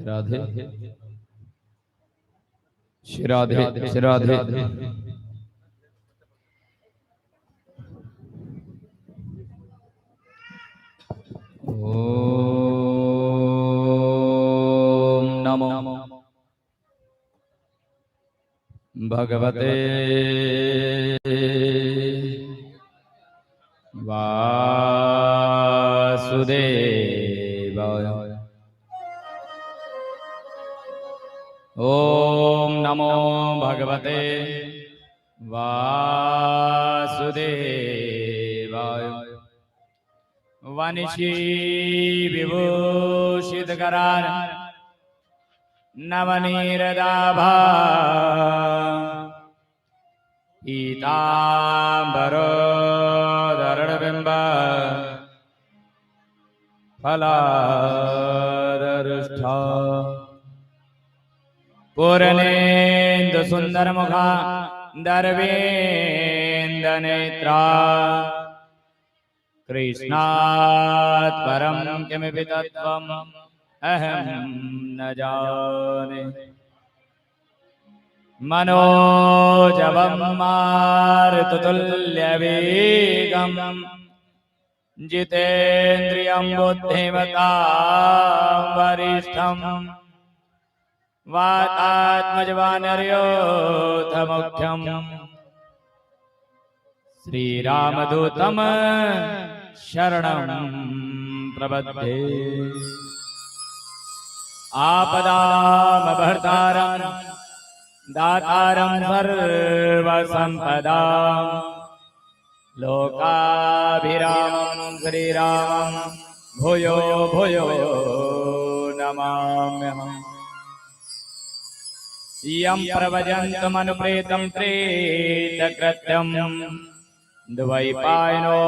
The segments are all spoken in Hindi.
राधे राधे राधे। ओम नमो भगवते वासुदेवाय। ओम नमो भगवते वासुदेवाय। वनिषी विभूषितकरार नवनीरदाभा पीताम्बरोदरबिम्ब फलादरुष्ठा पूर्णेन्दु सुन्दरमुखा दर्वेन्दनेत्रा कृष्णात् परं किमपि तत्त्वम् अहं न जाने। मनोजवं मारुततुल्यवेगं जितेन्द्रियं बुद्धिमतां वरिष्ठं वातात्मजवानर्योऽथ मुख्यम् श्रीरामदूतं शरणं प्रपद्ये। आपदामभर्तारं दातारं सर्वसम्पदां लोकाभिरामं श्रीरामं भूयो भूयो नमाम्यहम्। यं प्रव्रजन्तमनुप्रेतं प्रेतकृत्यं द्वैपायनो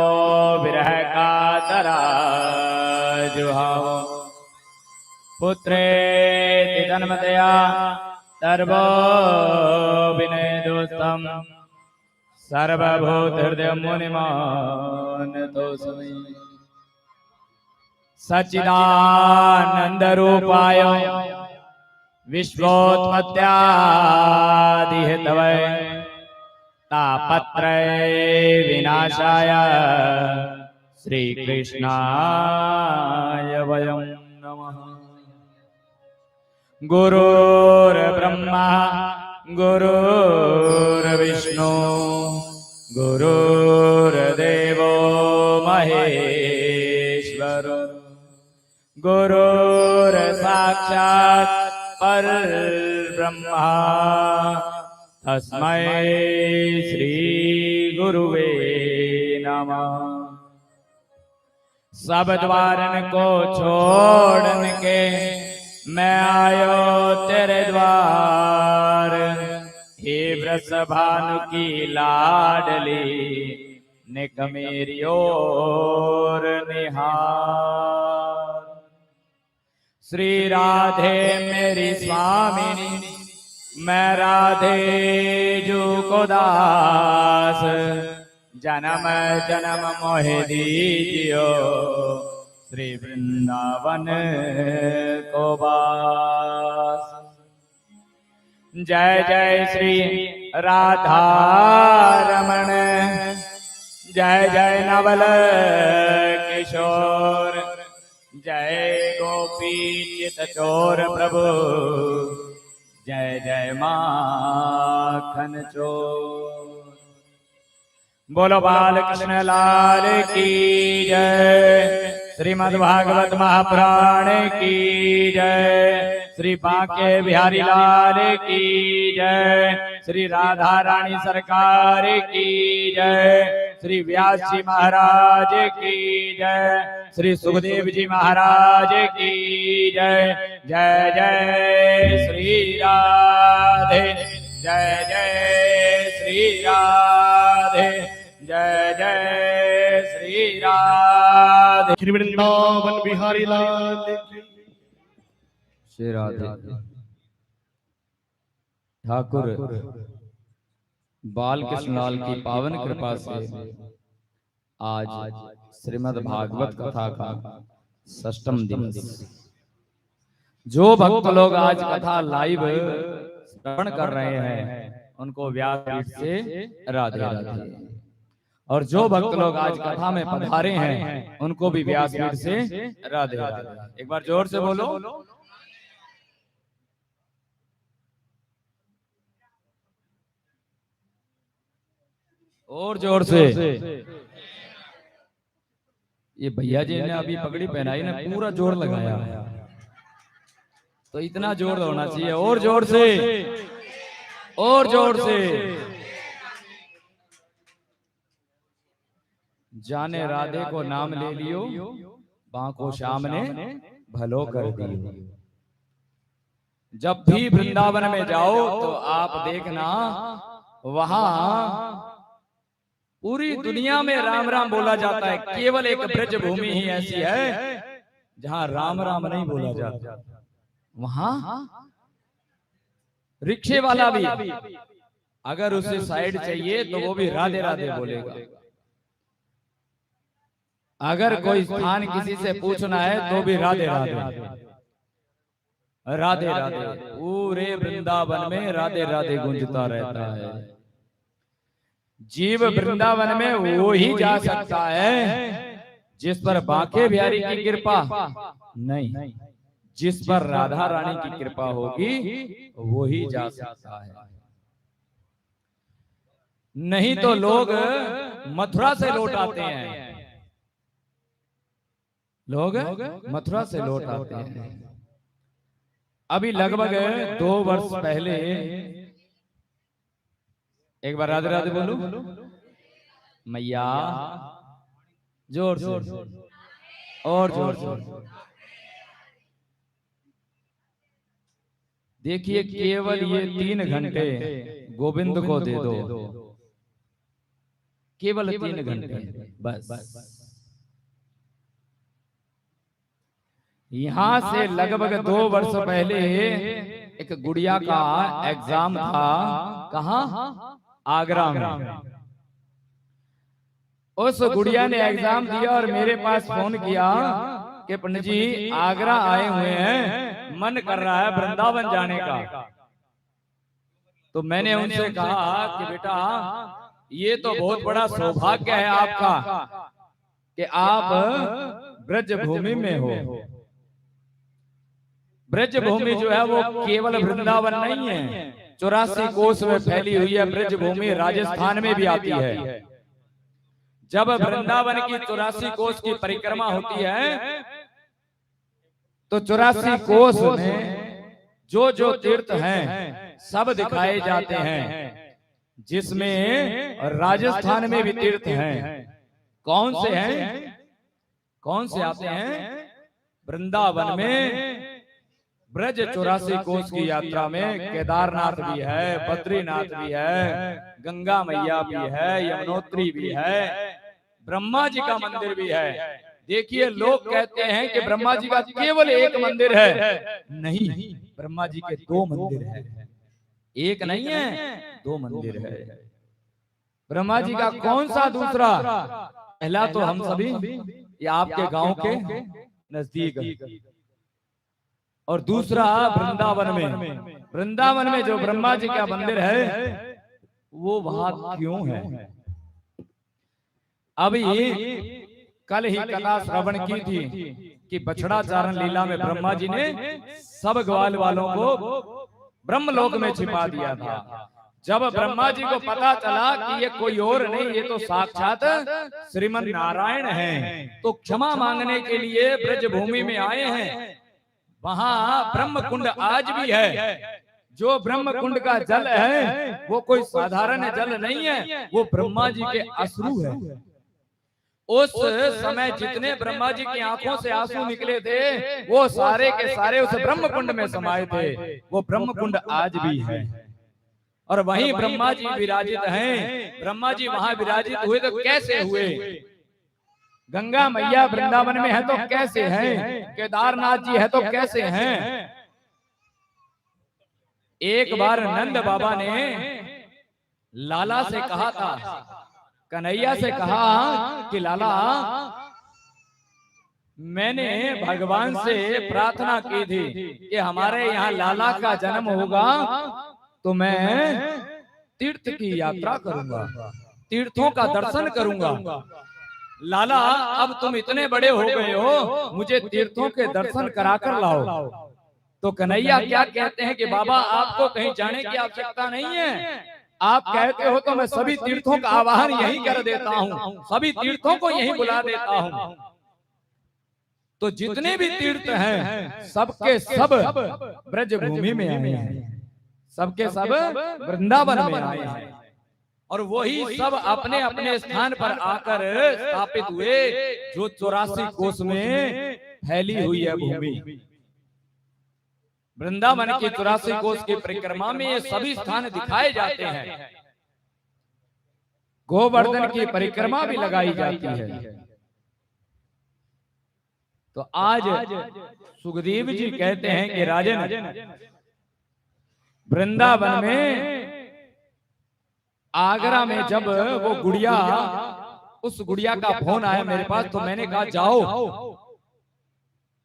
विरहकातराजुहाव। पुत्रेति तन्मयतया सर्वो विनयदोस्तं सर्वभूतहृदयमुनिमानतोऽस्मि। सच्चिदानन्दरूपाय विश्वोत्पत्त्यादिहेतवे तापत्रय विनाशाय श्रीकृष्णाय वयं नमः। गुरुर्ब्रह्मा गुरुर्विष्णु गुरुर्देवो महेश्वर गुरुर्साक्षात् परब्रह्मा तस्मै श्री गुरुवे नमः। सब द्वारन को छोड़न के मैं आयो तेरे द्वार। हे वृषभानु की लाडली निक मेरी ओर निहार। श्री राधे मेरी स्वामिनी मैं राधे जू को दास। जन्म जन्म मोहे दीजियो श्री वृंदावन को वास। जय जय श्री राधा रमण जय जय नवल किशोर जय गोपी चित चोर प्रभु जय जय माखन चोर। बोलो बाल कृष्ण लाल की जय। श्रीमद् भागवत महापुराण की जय। श्री बांके बिहारी लाल की जय। श्री राधा रानी सरकार की जय। श्री व्यास जी महाराज की जय। श्री सुखदेव जी महाराज की जय। जय जय श्री राधे जय जय श्री राधे जय जय श्री राधे। श्री वृंदावन बिहारी लाल श्री राधे। ठाकुर बाल कृष्णलाल की पावन कृपा से आज श्रीमद् भागवत कथा का षष्ठम दिवस जो भक्त लोग आज कथा लाइव श्रवण कर रहे हैं उनको व्यासपीठ से राधे राधे, और जो भक्त लोग आज कथा में पधारे हैं उनको भी व्यासपीठ से राधे राधे। एक बार जोर से बोलो। और जोर से। ये भैया जी ने अभी पगड़ी पहनाई ना, पूरा जोर लगाया, तो इतना जोर होना चाहिए। और जोर से, और जोर से। जाने राधे को नाम ले लियो, बांको श्याम ने भलो कर दियो। जब भी वृंदावन में जाओ तो आप देखना, वहां पूरी दुनिया में राम राम बोला जाता है, केवल एक ब्रज भूमि ही ऐसी है जहां राम राम नहीं बोला जाता। वहां रिक्शे वाला भी अगर उसे साइड चाहिए तो वो भी राधे राधे बोलेगा। अगर कोई स्थान किसी से पूछना है तो भी राधे राधे, राधे राधे। पूरे वृंदावन में राधे राधे गूंजता रहता है। जीव वृंदावन में वो ही जा सकता है जिस पर बांके बिहारी की कृपा नहीं, जिस पर राधा रानी की कृपा होगी वो ही जा सकता है। नहीं तो लोग मथुरा से लौट आते हैं, लोग मथुरा से लौट आते हैं। अभी लगभग 2 वर्ष पहले, एक बार राधे राधे बोलो मैया, जोर से और जोर से। देखिए केवल ये 3 घंटे गोविंद को दे दो, केवल 3 घंटे बस। यहां से लगभग 2 वर्ष पहले एक गुड़िया का एग्जाम था। कहां? आगरा में। उस गुड़िया ने एग्जाम दिया और मेरे पास फोन किया कि पंडित जी आगरा आए हुए हैं, मन कर रहा है वृंदावन जाने का। तो मैंने उनसे कहा कि बेटा ये तो बहुत बड़ा सौभाग्य है आपका कि आप ब्रज भूमि में हो। ब्रज भूमि जो है वो केवल वृंदावन नहीं है, 84 कोस में फैली हुई है। ब्रज भूमि राजस्थान में भी आती है। जब वृंदावन की 84 कोस की परिक्रमा होती है तो 84 कोस में जो जो तीर्थ हैं सब दिखाए जाते हैं, जिसमें राजस्थान में भी तीर्थ हैं। कौन से हैं? कौन से आते हैं? वृंदावन में ब्रज 84 कोस की यात्रा में केदारनाथ भी है, बद्रीनाथ भी है, गंगा मैया भी है, यमुनोत्री भी है, ब्रह्मा जी का मंदिर भी है। देखिए लोग कहते हैं कि ब्रह्मा जी का केवल एक मंदिर है, नहीं, ब्रह्मा जी के 2 मंदिर है, एक नहीं है 2 मंदिर है। ब्रह्मा जी का कौन सा दूसरा? पहला तो हम सभी ये आपके गांव के नजदीक, और दूसरा वृंदावन में। वृंदावन में जो ब्रह्मा जी का मंदिर है वो वहां क्यों है? अभी कल ही कथा श्रवण की थी कि बछड़ा चारण लीला में ब्रह्मा जी ने सब ग्वाल वालों को ब्रह्मलोक में छिपा दिया था। जब ब्रह्मा जी को पता चला कि ये कोई और नहीं, ये तो साक्षात श्रीमन नारायण हैं, तो क्षमा मांगने के लिए ब्रज भूमि में आए हैं। वहां ब्रह्म कुंड आज भी है। जो ब्रह्म कुंड का जल है वो कोई साधारण जल नहीं है, वो ब्रह्मा जी के अश्रु है। उस समय जितने ब्रह्मा जी की आंखों से आंसू निकले थे वो सारे के सारे उस ब्रह्म कुंड में समाये थे। वो ब्रह्म कुंड आज भी है और वहीं ब्रह्मा जी विराजित हैं। ब्रह्मा जी वहां विराजित हुए तो कैसे हुए? गंगा मैया वृंदावन में है तो कैसे हैं? केदारनाथ जी है तो कैसे हैं? एक बार नंद बाबा ने लाला से कहा था, कन्हैया से कहा कि लाला मैंने भगवान से प्रार्थना की थी कि हमारे यहाँ लाला का जन्म होगा तो मैं तीर्थ की यात्रा करूंगा, तीर्थों का दर्शन करूंगा। लाला अब तुम इतने बड़े हो गए हो, मुझे तीर्थों के दर्शन कराकर लाओ। तो कन्हैया क्या कहते हैं कि बाबा आपको कहीं जाने की आवश्यकता नहीं है, आप कहते हो तो मैं सभी तीर्थों का आवाहन यहीं कर देता हूँ, सभी तीर्थों को यहीं बुला देता हूँ। तो जितने भी तीर्थ हैं सबके सब ब्रज भूमि में आए हैं, सबके सब वृंदावन में आए हैं, और वही सब अपने अपने स्थान पर आकर स्थापित हुए जो 84 कोस में फैली हुई है भूमि। वृंदावन की 84 कोस की परिक्रमा में ये सभी स्थान दिखाए जाते हैं। गोवर्धन की परिक्रमा भी लगाई जाती है। तो आज सुखदेव जी कहते हैं कि राजन, वृंदावन में आगरा में जब वो गुड़िया, उस गुड़िया का फोन आया मेरे पास, तो मैंने कहा जाओ।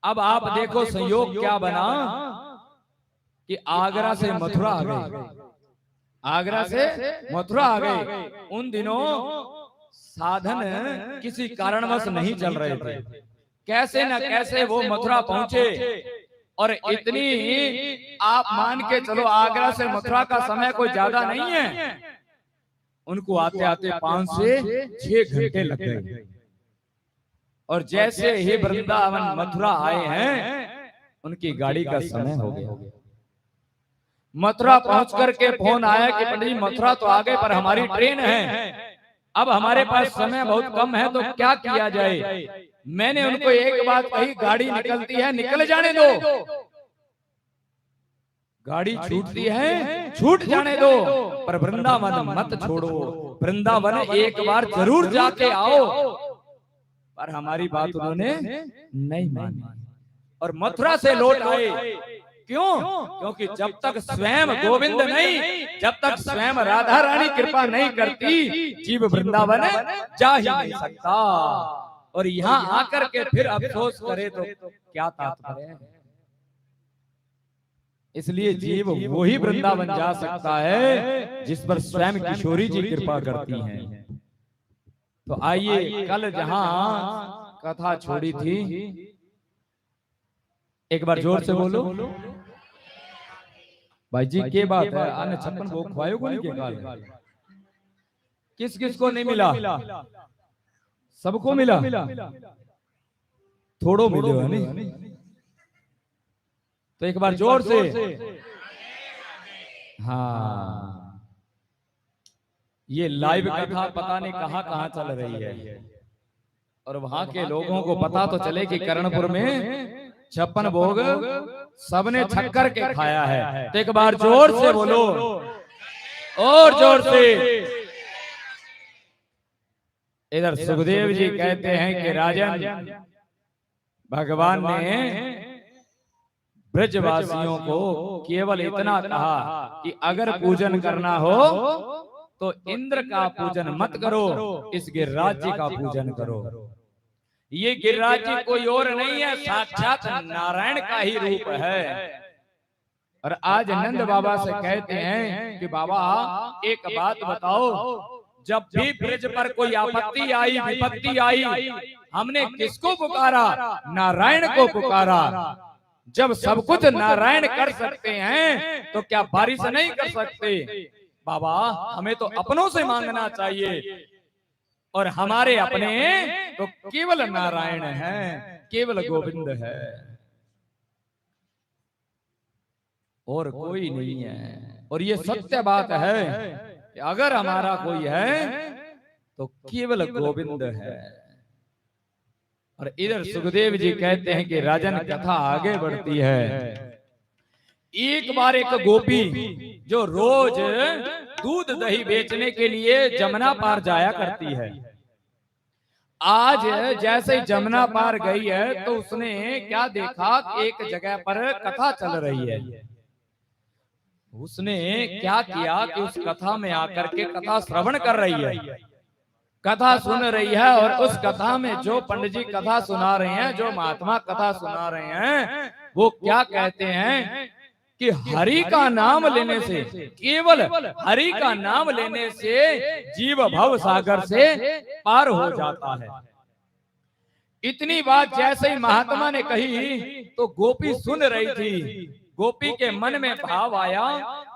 अब आप देखो संयोग क्या बना कि आगरा से मथुरा आ गए, आगरा से मथुरा आ गए। उन दिनों साधन किसी कारणवश नहीं चल रहे थे, कैसे न कैसे वो मथुरा पहुंचे। और इतनी आप मान के चलो आगरा से मथुरा का समय कोई ज्यादा नहीं है, उनको आते आते 5 से 6 घंटे लग गए। और जैसे ही वृंदावन मथुरा आए हैं उनकी गाड़ी का समय हो गया। मथुरा पहुंच करके फोन आया कि पंडित जी मथुरा तो आ गए पर हमारी ट्रेन है, अब हमारे पास समय बहुत कम है, तो क्या किया जाए। मैंने उनको एक बात कही, गाड़ी निकलती है निकल जाने दो, गाड़ी छूटती है छूट जाने दो, पर वृंदावन मत छोड़ो, वृंदावन एक बार जरूर जाके आओ। पर हमारी बात उन्होंने नहीं मानी और मथुरा से लौट आए। क्यों? क्योंकि जब तक स्वयं गोविंद नहीं, जब तक स्वयं राधा रानी कृपा नहीं करती, जीव वृंदावन जा ही नहीं सकता। और यहाँ आकर के फिर अफसोस करे तो क्या तात्पर्य है। इसलिए जीव वही वृंदावन जा सकता है जिस पर स्वयं किशोरी जी कृपा करती हैं। तो आइए, कल जहां कथा छोड़ी थी, एक बार जोर से बोलो भाई जी के बात है। आने 56 भोग खुआयो को नहीं के काल, किस किस को नहीं मिला? सबको मिला, थोड़ो मिले हो नहीं? तो एक बार जोर से हाँ। ये लाइव कथा पता नहीं कहां कहां चल रही है, और वहां के लोगों को पता तो चले कि कर्णपुर में 56 भोग सबने छक्कर के खाया है। तो एक बार जोर से बोलो, और जोर से। इधर सुखदेव जी कहते हैं कि राजन, भगवान ने ब्रजवासियों को केवल इतना कहा कि अगर पूजन करना हो तो इंद्र का पूजन मत करो, इस गिरिराज जी का पूजन करो। ये गिरिराज जी कोई और नहीं है, साक्षात नारायण का ही रूप है। और आज नंद बाबा से कहते हैं कि बाबा एक बात बताओ, जब भी ब्रज पर कोई आपत्ति आई, विपत्ति आई, हमने किसको पुकारा? नारायण को पुकारा। जब सब कुछ नारायण कर सकते हैं तो क्या बारिश नहीं कर सकते? बाबा हमें तो अपनों से मांगना चाहिए, और हमारे अपने तो केवल नारायण हैं, केवल गोविंद है, और कोई नहीं है। और ये सत्य बात है कि अगर हमारा कोई है तो केवल गोविंद है। और इधर सुखदेव जी कहते हैं कि राजन कथा आगे बढ़ती है। एक बार एक गोपी जो रोज दूध दही बेचने के लिए जमुना पार जाया करती है, आज जैसे ही जमुना पार गई है तो उसने क्या देखा, एक जगह पर कथा चल रही है। उसने क्या किया कि उस कथा में आकर के कथा श्रवण कर रही है। कथा सुन रही है, और उस कथा में जो पंडित जी कथा सुना रहे हैं, जो महात्मा कथा सुना रहे हैं, वो क्या कहते हैं कि हरि का नाम लेने से, केवल हरि का नाम लेने से जीव भव सागर से पार हो जाता है। इतनी बात जैसे ही महात्मा ने कही तो गोपी सुन रही थी। गोपी के मन में भाव आया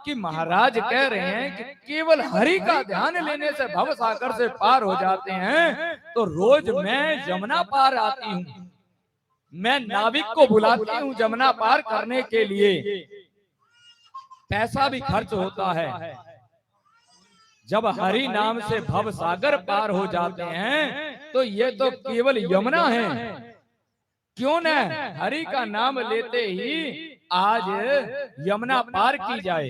कि महाराज कह रहे हैं कि केवल हरि का ध्यान लेने से भव सागर से पार हो जाते हैं, तो रोज मैं यमुना पार आती हूँ, मैं नाविक को बुलाती हूँ यमुना पार करने के लिए, पैसा भी खर्च होता है। जब हरि नाम से भव सागर पार हो जाते हैं तो ये तो केवल यमुना है, क्यों न हरि का नाम लेते ही आज यमुना पार की जाए।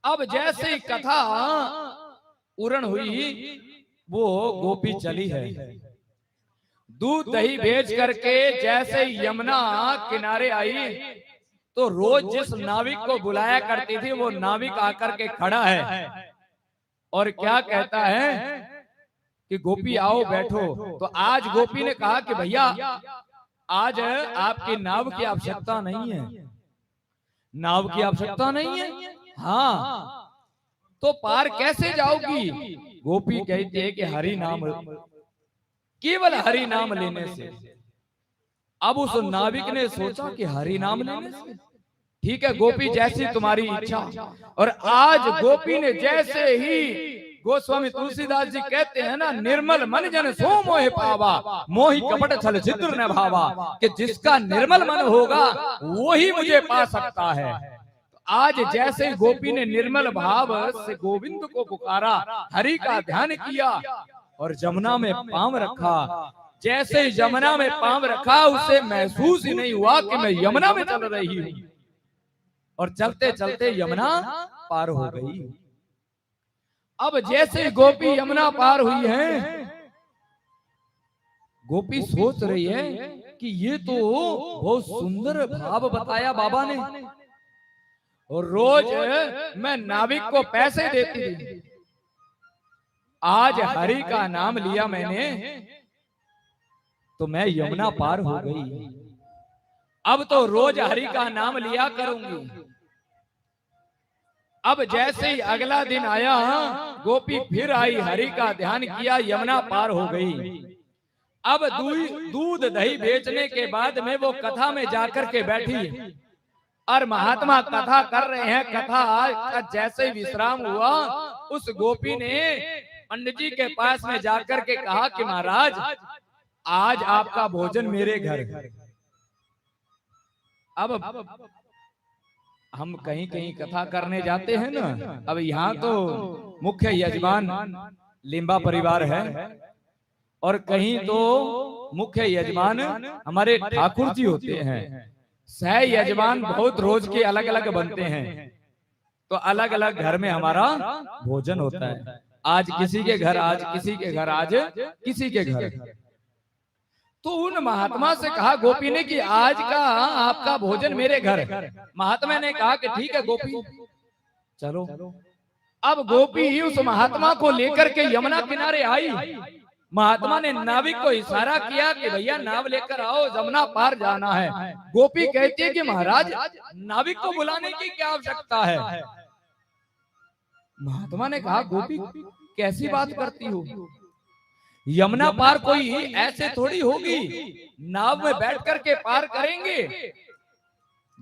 अब जैसे ही कथा पूर्ण हुई, वो गोपी चली है। दूध दही बेच करके जैसे ही यमुना किनारे आई तो रोज जिस नाविक को बुलाया करती थी, वो नाविक आकर के खड़ा है और क्या कहता है कि गोपी आओ बैठो। तो आज गोपी ने कहा कि भैया आज आपकी नाव की आवश्यकता नहीं है, नाव की आवश्यकता नहीं है, हाँ तो पार कैसे जाओगी? गोपी कहती है कि हरि नाम, केवल हरि नाम लेने से। अब उस नाविक ने सोचा कि हरि नाम लेने से ठीक है गोपी, जैसी तुम्हारी इच्छा। और आज गोपी ने जैसे ही, गोस्वामी तुलसीदास जी कहते हैं ना, निर्मल मन जन सो मोहि पावा, मोहि कपट छल छिद्र न भावा, कि जिसका निर्मल मन होगा वो ही मुझे पा सकता है। आज जैसे गोपी ने निर्मल भाव से गोविंद को पुकारा, हरि का ध्यान किया और यमुना में पांव रखा, जैसे यमुना में पांव रखा उसे महसूस ही नहीं हुआ कि मैं यमुना में चल रही हूँ, और चलते चलते यमुना पार हो गई। अब जैसे गोपी यमुना पार हुई है, गोपी सोच रही है कि ये तो बहुत सुंदर भाव बताया बाबा ने, और रोज मैं नाविक को पैसे देती थी, आज हरि का नाम लिया मैंने तो मैं यमुना पार हो गई, अब तो रोज हरि का नाम लिया करूंगी। अब जैसे ही अगला दिन आया, गोपी फिर आई, हरि का ध्यान किया, यमुना पार हो गई। अब दूध दही बेचने के बाद में वो कथा में जाकर के बैठी और महात्मा कथा कर रहे हैं। कथा का जैसे ही विश्राम हुआ, उस गोपी ने पंडित जी के पास में जाकर के कहा कि महाराज आज आपका भोजन मेरे घर। अब हम कहीं कहीं कथा करने जाते हैं ना, अब यहाँ तो मुख्य यजमान लिम्बा परिवार है, और कहीं तो मुख्य यजमान हमारे ठाकुर जी होते हैं। सह यजमान बहुत रोज के अलग अलग बनते हैं, तो अलग अलग घर में हमारा भोजन होता है। आज किसी के घर, आज किसी के घर, आज किसी के घर। तो उन महात्मा से कहा गोपी ने कि आज का आपका भोजन मेरे घर। महात्मा ने कहा कि ठीक है गोपी चलो। अब गोपी ही उस महात्मा को लेकर के यमुना किनारे आई। महात्मा ने नाविक को इशारा किया कि भैया नाव लेकर आओ, यमुना पार जाना है। गोपी कहती है कि महाराज नाविक को बुलाने की क्या आवश्यकता है? महात्मा ने कहा गोपी कैसी बात करती हो, यमुना पार कोई ऐसे थोड़ी होगी, नाव में बैठ करके पार करेंगे।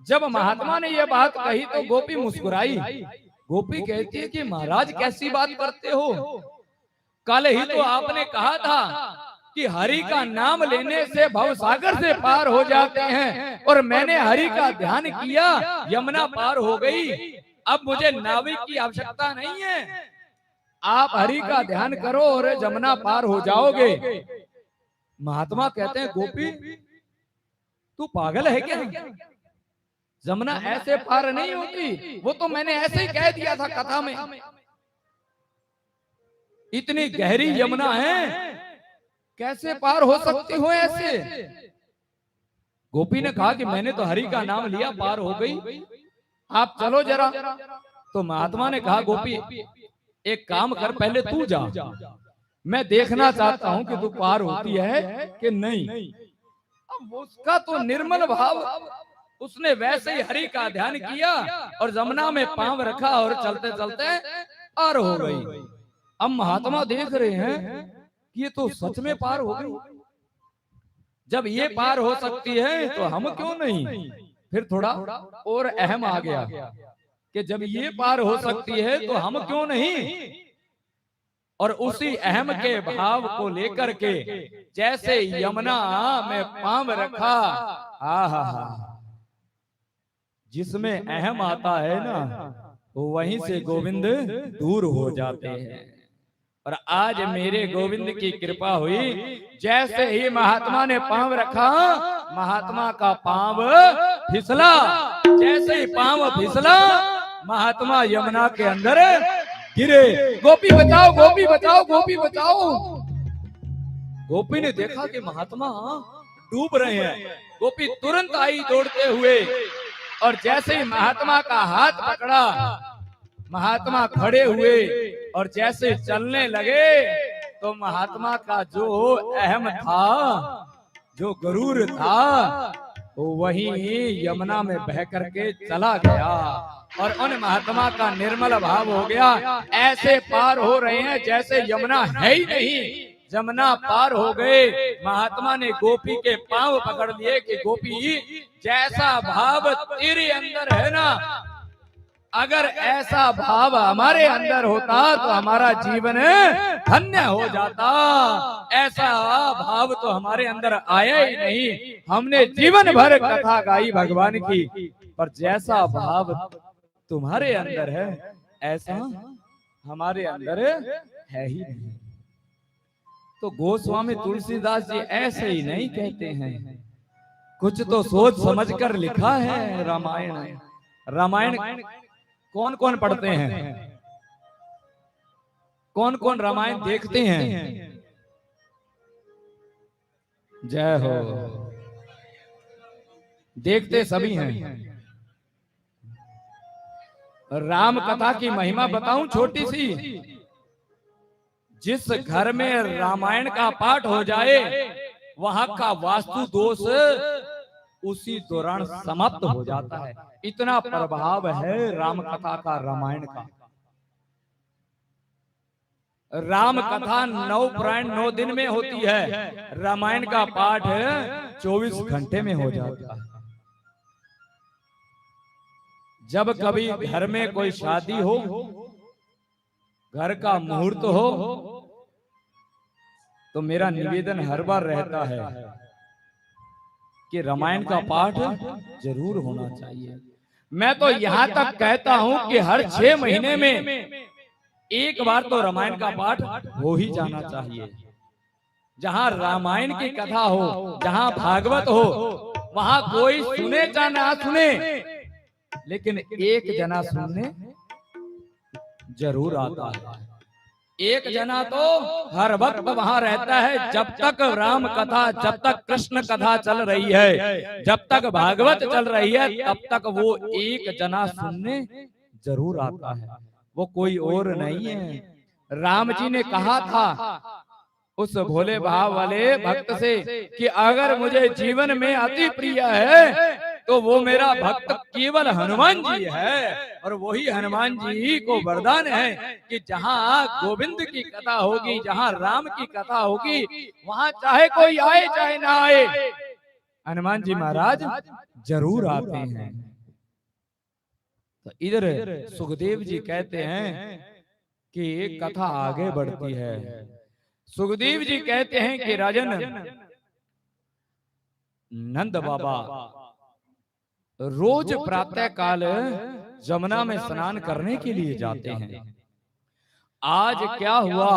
जब महात्मा ने यह बात कही तो गोपी मुस्कुराई। गोपी कहती है कि महाराज कैसी बात करते हो, कल ही तो आपने कहा था कि हरि का नाम लेने से भवसागर से पार हो जाते हैं, और मैंने हरि का ध्यान किया, यमुना पार हो गई। अब मुझे नाविक की आवश्यकता नहीं है, आप हरि का ध्यान करो और यमुना पार हो जाओगे। महात्मा कहते हैं गोपी तू पागल है क्या, यमुना ऐसे पार नहीं होती, वो तो मैंने ऐसे ही कह दिया था कथा में। इतनी गहरी यमुना है, कैसे पार हो सकती हो ऐसे? गोपी ने कहा कि मैंने तो हरि का नाम लिया, पार हो गई, आप चलो जरा। तो महात्मा ने कहा गोपी एक काम कर, पहले तू जा, मैं देखना चाहता हूं कि तू पार होती है कि नहीं। अब उसका तो निर्मल भाव, उसने वैसे ही हरि का ध्यान किया और जमुना में पांव रखा और चलते चलते पार हो गई। अब महात्मा देख रहे हैं कि ये तो सच में पार हो गई। जब ये पार हो सकती है तो हम क्यों नहीं। फिर थोड़ा और अहम आ गया कि जब ये पार हो सकती है तो हम क्यों नहीं। और उसी अहम के भाव को लेकर के जैसे यमुना में पांव रखा, आहा, जिसमें अहम आता है ना वहीं से गोविंद दूर हो जाते हैं। और आज मेरे गोविंद की कृपा हुई, जैसे ही महात्मा ने पांव रखा, महात्मा का पांव फिसला। जैसे ही पांव फिसला, महात्मा यमुना के अंदर गिरे। गोपी बचाओ, गोपी बचाओ, गोपी बचाओ। गोपी ने देखा कि महात्मा डूब रहे हैं। गोपी तुरंत आई दौड़ते हुए और जैसे ही महात्मा का हाथ पकड़ा, महात्मा खड़े हुए और जैसे चलने लगे तो महात्मा का जो अहम था, जो गरूर था, वो वही यमुना में बह करके चला गया और उन महात्मा का निर्मल भाव हो गया। ऐसे पार हो रहे हैं जैसे यमुना है ही नहीं। यमुना पार हो गए। महात्मा ने गोपी के पांव पकड़ लिए कि गोपी, जैसा भाव तेरे अंदर है ना, अगर ऐसा भाव हमारे अंदर होता तो हमारा जीवन धन्य हो जाता। ऐसा भाव तो हमारे अंदर आया ही नहीं। हमने जीवन भर कथा गाई भगवान की, पर जैसा भाव तुम्हारे अंदर है ऐसा हमारे अंदर है ही नहीं। तो गोस्वामी तुलसीदास जी ऐसे ही नहीं कहते हैं, कुछ तो सोच समझकर लिखा है रामायण। रामायण कौन कौन पढ़ते हैं? कौन कौन रामायण देखते हैं? जय हो। देखते सभी हैं। राम कथा की महिमा बताऊं छोटी सी। जिस घर में रामायण का पाठ हो जाए वहां का वास्तु दोष उसी दौरान समाप्त हो जाता है। इतना प्रभाव है राम कथा का, रामायण का। राम कथा 9 पुराण 9 दिन में होती है, रामायण का पाठ 24 घंटे में हो जाता है। जब कभी घर में कोई शादी हो, घर का मुहूर्त हो, तो मेरा निवेदन हर बार रहता है कि रामायण का पाठ जरूर होना चाहिए। मैं तो यहां तक कहता हूं कि हर 6 महीने में एक बार तो रामायण का पाठ हो ही जाना चाहिए। जहां रामायण की कथा हो, जहां भागवत हो, वहां कोई सुने या ना सुने, लेकिन एक जना सुनने जरूर आता है। एक जना तो हर वक्त वहां रहता है। जब तक राम कथा, जब तक कृष्ण कथा चल रही है, जब तक भागवत चल रही है, तब तक वो एक जना सुनने जरूर आता है। वो कोई और नहीं है। राम जी ने कहा था उस भोले भाव वाले भक्त से कि अगर मुझे जीवन में अति प्रिय है तो वो मेरा भक्त केवल हनुमान जी है। और वही हनुमान जी को वरदान है कि जहाँ गोविंद की कथा होगी, जहाँ राम की कथा होगी, वहाँ चाहे कोई आए चाहे ना आए, हनुमान जी महाराज जरूर आते हैं। तो इधर सुखदेव जी कहते हैं कि कथा आगे बढ़ती है। सुखदेव जी कहते हैं कि राजन, नंद बाबा रोज प्रातः काल यमुना में स्नान करने के लिए जाते हैं। आज क्या हुआ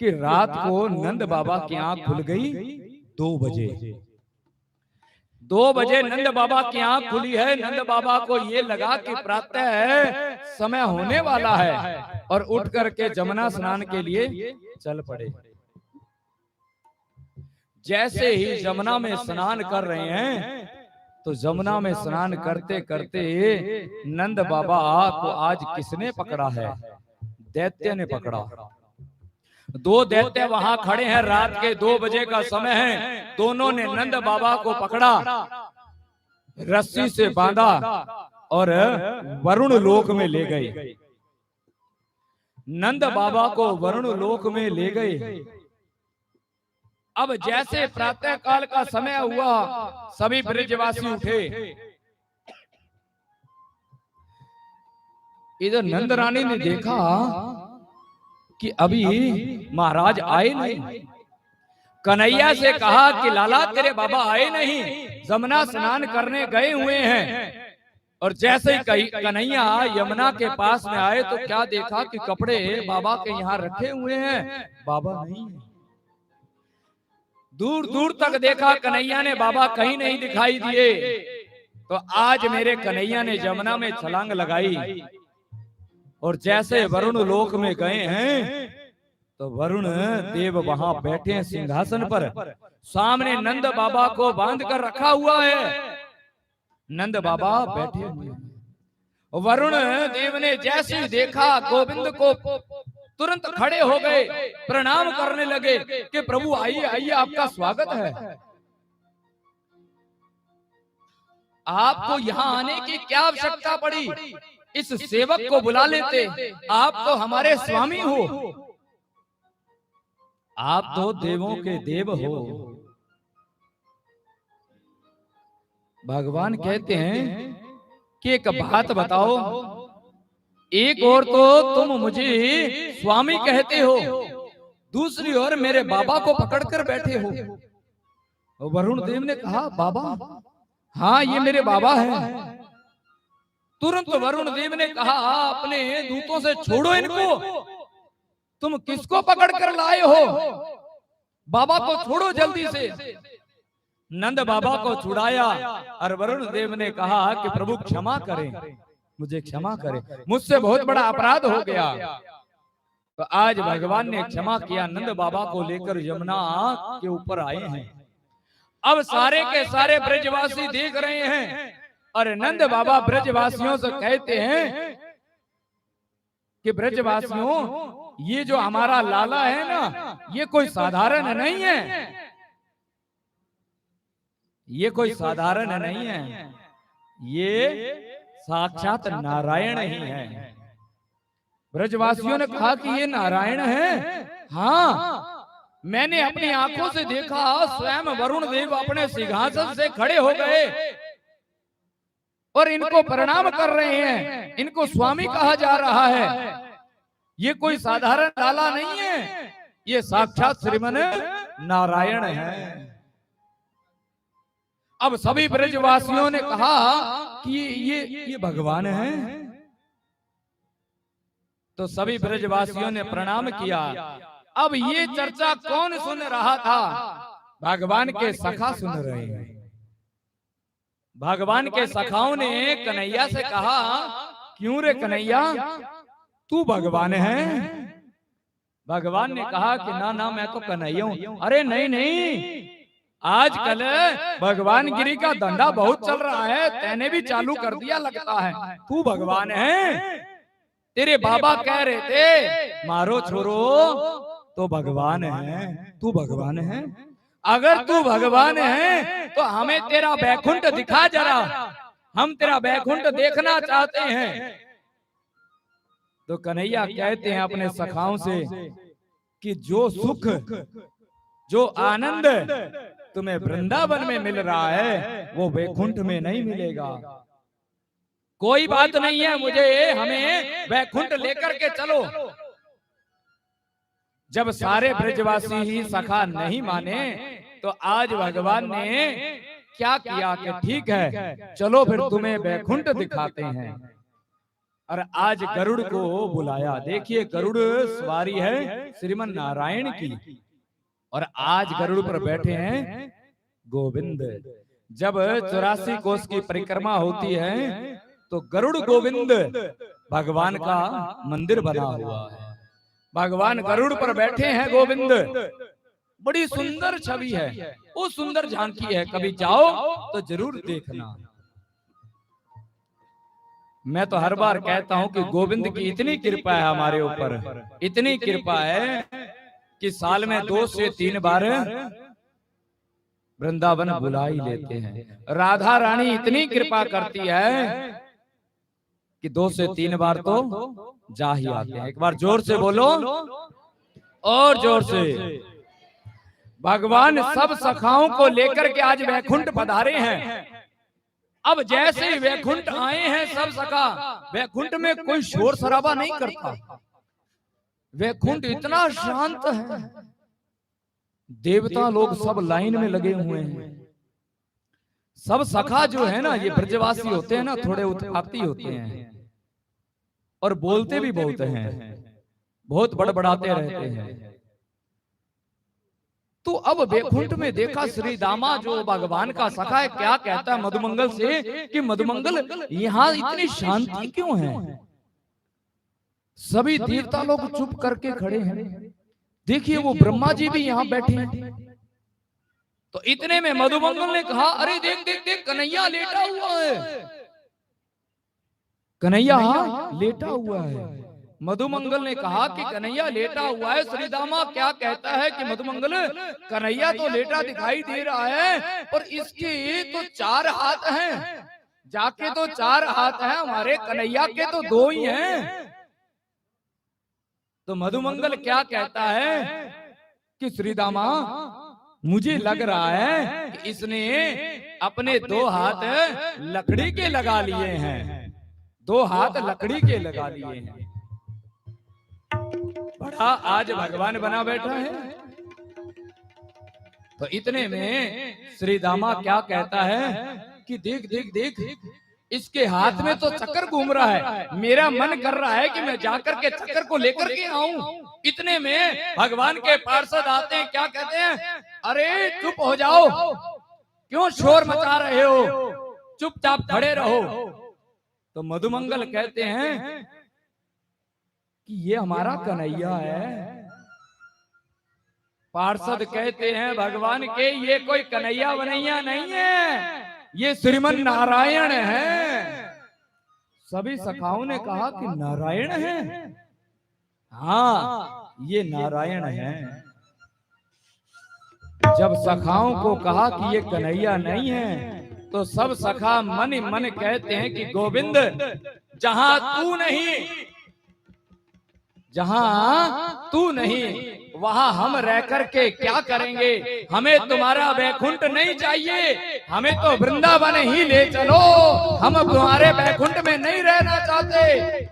कि रात को नंद बाबा की आंख खुल गई 2 बजे। 2 बजे नंद बाबा की आंख खुली है। नंद बाबा को ये लगा कि प्रातः समय होने वाला है और उठ करके यमुना स्नान के लिए चल पड़े। जैसे ही यमुना में स्नान कर रहे हैं तो जमुना में स्नान करते करते नंद बाबा को आज किसने पकड़ा है? दैत्य ने पकड़ा। दो दैत्य वहां खड़े हैं, रात के 2 बजे का समय है। दोनों ने नंद बाबा को पकड़ा, रस्सी से बांधा और वरुण लोक में ले गए। नंद बाबा को वरुण लोक में ले गए। अब जैसे प्रातः काल का समय हुआ, सभी ब्रजवासी उठे। इधर नंद रानी ने देखा कि अभी महाराज आए नहीं। कन्हैया से कहा कि लाला तेरे बाबा आए नहीं, यमुना स्नान करने गए हुए हैं। और जैसे ही कन्हैया यमुना के पास में आए तो क्या देखा कि कपड़े बाबा के यहाँ रखे हुए हैं, बाबा नहीं। दूर दूर तक देखा कन्हैया ने, बाबा कहीं नहीं दिखाई दिए। तो आज मेरे कन्हैया ने यमुना में छलांग लगाई और जैसे वरुण लोक में गए हैं तो वरुण देव वहां बैठे हैं सिंहासन पर। सामने नंद बाबा को बांध कर रखा हुआ है। नंद बाबा बैठे हुए हैं। वरुण देव ने जैसे ही देखा गोविंद को, तुरंत खड़े हो गए, प्रणाम करने लगे कि प्रभु आइए आइए, आपका स्वागत है। आपको यहाँ आने की क्या आवश्यकता पड़ी? इस सेवक को बुला लेते, आप तो हमारे स्वामी हो, आप तो देवों के देव हो। भगवान कहते हैं कि एक बात बताओ, एक ओर तो तुम मुझे स्वामी कहते हो, दूसरी ओर मेरे बाबा को पकड़कर बैठे हो। वरुण देव ने कहा बाबा, हाँ ये मेरे बाबा हैं। तुरंत वरुण देव ने कहा अपने दूतों से छोड़ो इनको, तुम किसको पकड़ कर लाए हो? बाबा को छोड़ो जल्दी से। नंद बाबा को छुड़ाया और वरुण देव ने कहा कि प्रभु क्षमा करें, मुझे क्षमा करें, मुझसे बहुत बड़ा अपराध हो गया। तो आज भगवान ने क्षमा किया, नंद बाबा को लेकर यमुना के ऊपर आए हैं। अब सारे के सारे ब्रजवासी देख रहे हैं और नंद बाबा ब्रजवासियों से कहते हैं कि ब्रजवासियों, ये जो हमारा लाला है ना, ये कोई साधारण नहीं है, ये कोई साधारण नहीं है, ये साक्षात नारायण ही है। ब्रजवासियों ने कहा कि ये नारायण है। हाँ, मैंने अपनी आंखों से देखा, स्वयं वरुण देव अपने सिंहासन से खड़े हो गए और इनको प्रणाम कर रहे हैं, इनको स्वामी कहा जा रहा है। ये कोई साधारण लाला नहीं है, ये साक्षात श्रीमन नारायण है। अब सभी ब्रजवासियों ने कहा कि ये भगवान है। तो सभी ब्रजवासियों ने प्रणाम किया। अब ये चर्चा कौन सुन रहा था? भगवान के सखा सुन रहे हैं। भगवान के सखाओं ने कन्हैया से कहा, क्यों रे कन्हैया, तू भगवान है? भगवान ने कहा कि ना ना, मैं तो कन्हैया हूं। अरे नहीं नहीं, आजकल भगवान गिरी का धंधा बहुत चल रहा है, तैने भी चालू कर दिया लगता है। तू भगवान है? तेरे बाबा कह रहे थे मारो छोरो तो भगवान है, तू भगवान है? अगर तू भगवान है तो हमें तेरा बैकुंठ दिखा जरा, हम तेरा बैकुंठ देखना चाहते हैं। तो कन्हैया कहते हैं अपने सखाओं से कि जो सुख, जो आनंद तुम्हें वृंदावन में मिल रहा है वो वैकुंठ में नहीं मिलेगा। कोई बात नहीं है, मुझे हमें वैकुंठ लेकर के चलो। जब सारे ब्रजवासी ही सखा नहीं माने तो आज भगवान ने क्या किया कि ठीक है चलो फिर तुम्हें वैकुंठ दिखाते हैं। और आज गरुड़ को बुलाया। देखिए गरुड़ सवारी है श्रीमन नारायण की, और आज गरुड़ पर बैठे हैं गोविंद। जब 84 कोस की परिक्रमा होती है तो गरुड़ गोविंद भगवान का मंदिर बना हुआ है। भगवान गरुड़ पर बैठे हैं गोविंद। बड़ी सुंदर छवि है, वो सुंदर झांकी है, कभी जाओ तो जरूर देखना। मैं तो हर बार कहता हूं कि गोविंद की इतनी कृपा है हमारे ऊपर, इतनी कृपा है कि साल में 2 से 3 बार वृंदावन बुला ही लेते हैं। राधा रानी इतनी कृपा करती है कि 2 से 3 बार तो जा ही आते हैं। एक बार जोर से बोलो, और जोर से। भगवान सब सखाओं को लेकर के आज वैकुंठ पधारे हैं। अब जैसे ही वैकुंठ आए हैं सब सखा, वैकुंठ में कोई शोर शराबा नहीं करता, वैकुंठ इतना शांत है। देवता लोग सब लाइन में लगे हुए हैं। सब सखा जो है ना, ये ब्रजवासी होते हैं ना, थोड़े उत्पाती होते हैं और बोलते भी बहुत हैं, बहुत बड़बड़ाते रहते हैं। तो अब वैकुंठ में देखा श्री दामा जो भगवान का सखा है, क्या कहता है मधुमंगल से कि मधुमंगल यहाँ इतनी शांति क्यों है? सभी देवता लोग चुप करके खड़े हैं। देखिए वो ब्रह्मा जी भी यहाँ बैठे हैं। तो इतने में मधुमंगल ने कहा, अरे देख देख देख, कन्हैया लेटा हुआ है, कन्हैया लेटा हुआ है। मधुमंगल ने कहा कि कन्हैया लेटा हुआ है। श्रीदामा क्या कहता है कि मधुमंगल, कन्हैया तो लेटा दिखाई दे रहा है और इसके तो 4 हाथ हैं, जाके तो 4 हाथ हैं, हमारे कन्हैया के तो 2 ही हैं। तो मधुमंगल क्या कहता है कि श्रीदामा, मुझे लग रहा है कि इसने अपने 2 हाथ लकड़ी के लगा लिए हैं, 2 हाथ लकड़ी के लगा लिए हैं। बड़ा आज भगवान बना बैठा है। तो इतने में श्री दामा क्या कहता है कि देख देख देख, इसके हाथ में तो चक्कर घूम रहा है, मेरा मन कर रहा है कि मैं जाकर के चक्कर को लेकर के आऊं। इतने में भगवान के पार्षद आते हैं, क्या कहते हैं, अरे चुप हो जाओ, क्यों शोर मचा रहे हो, चुपचाप खड़े रहो। तो मधुमंगल कहते हैं कि ये हमारा कन्हैया है। पार्षद कहते हैं भगवान के, ये कोई कन्हैया बनैया नहीं है, ये श्रीमन नारायण है। सभी सखाओं ने कहा कि नारायण है? हाँ, ये नारायण है। जब सखाओं को कहा कि ये कन्हैया नहीं है, तो सब सखा मन ही मन कहते हैं कि गोविंद, जहां तू नहीं, जहां तू नहीं, वहां हम रह करके क्या करेंगे? हमें तुम्हारा वैकुंठ नहीं चाहिए, हमें तो वृंदावन ही ले चलो, हम तुम्हारे वैकुंठ में नहीं रहना चाहते।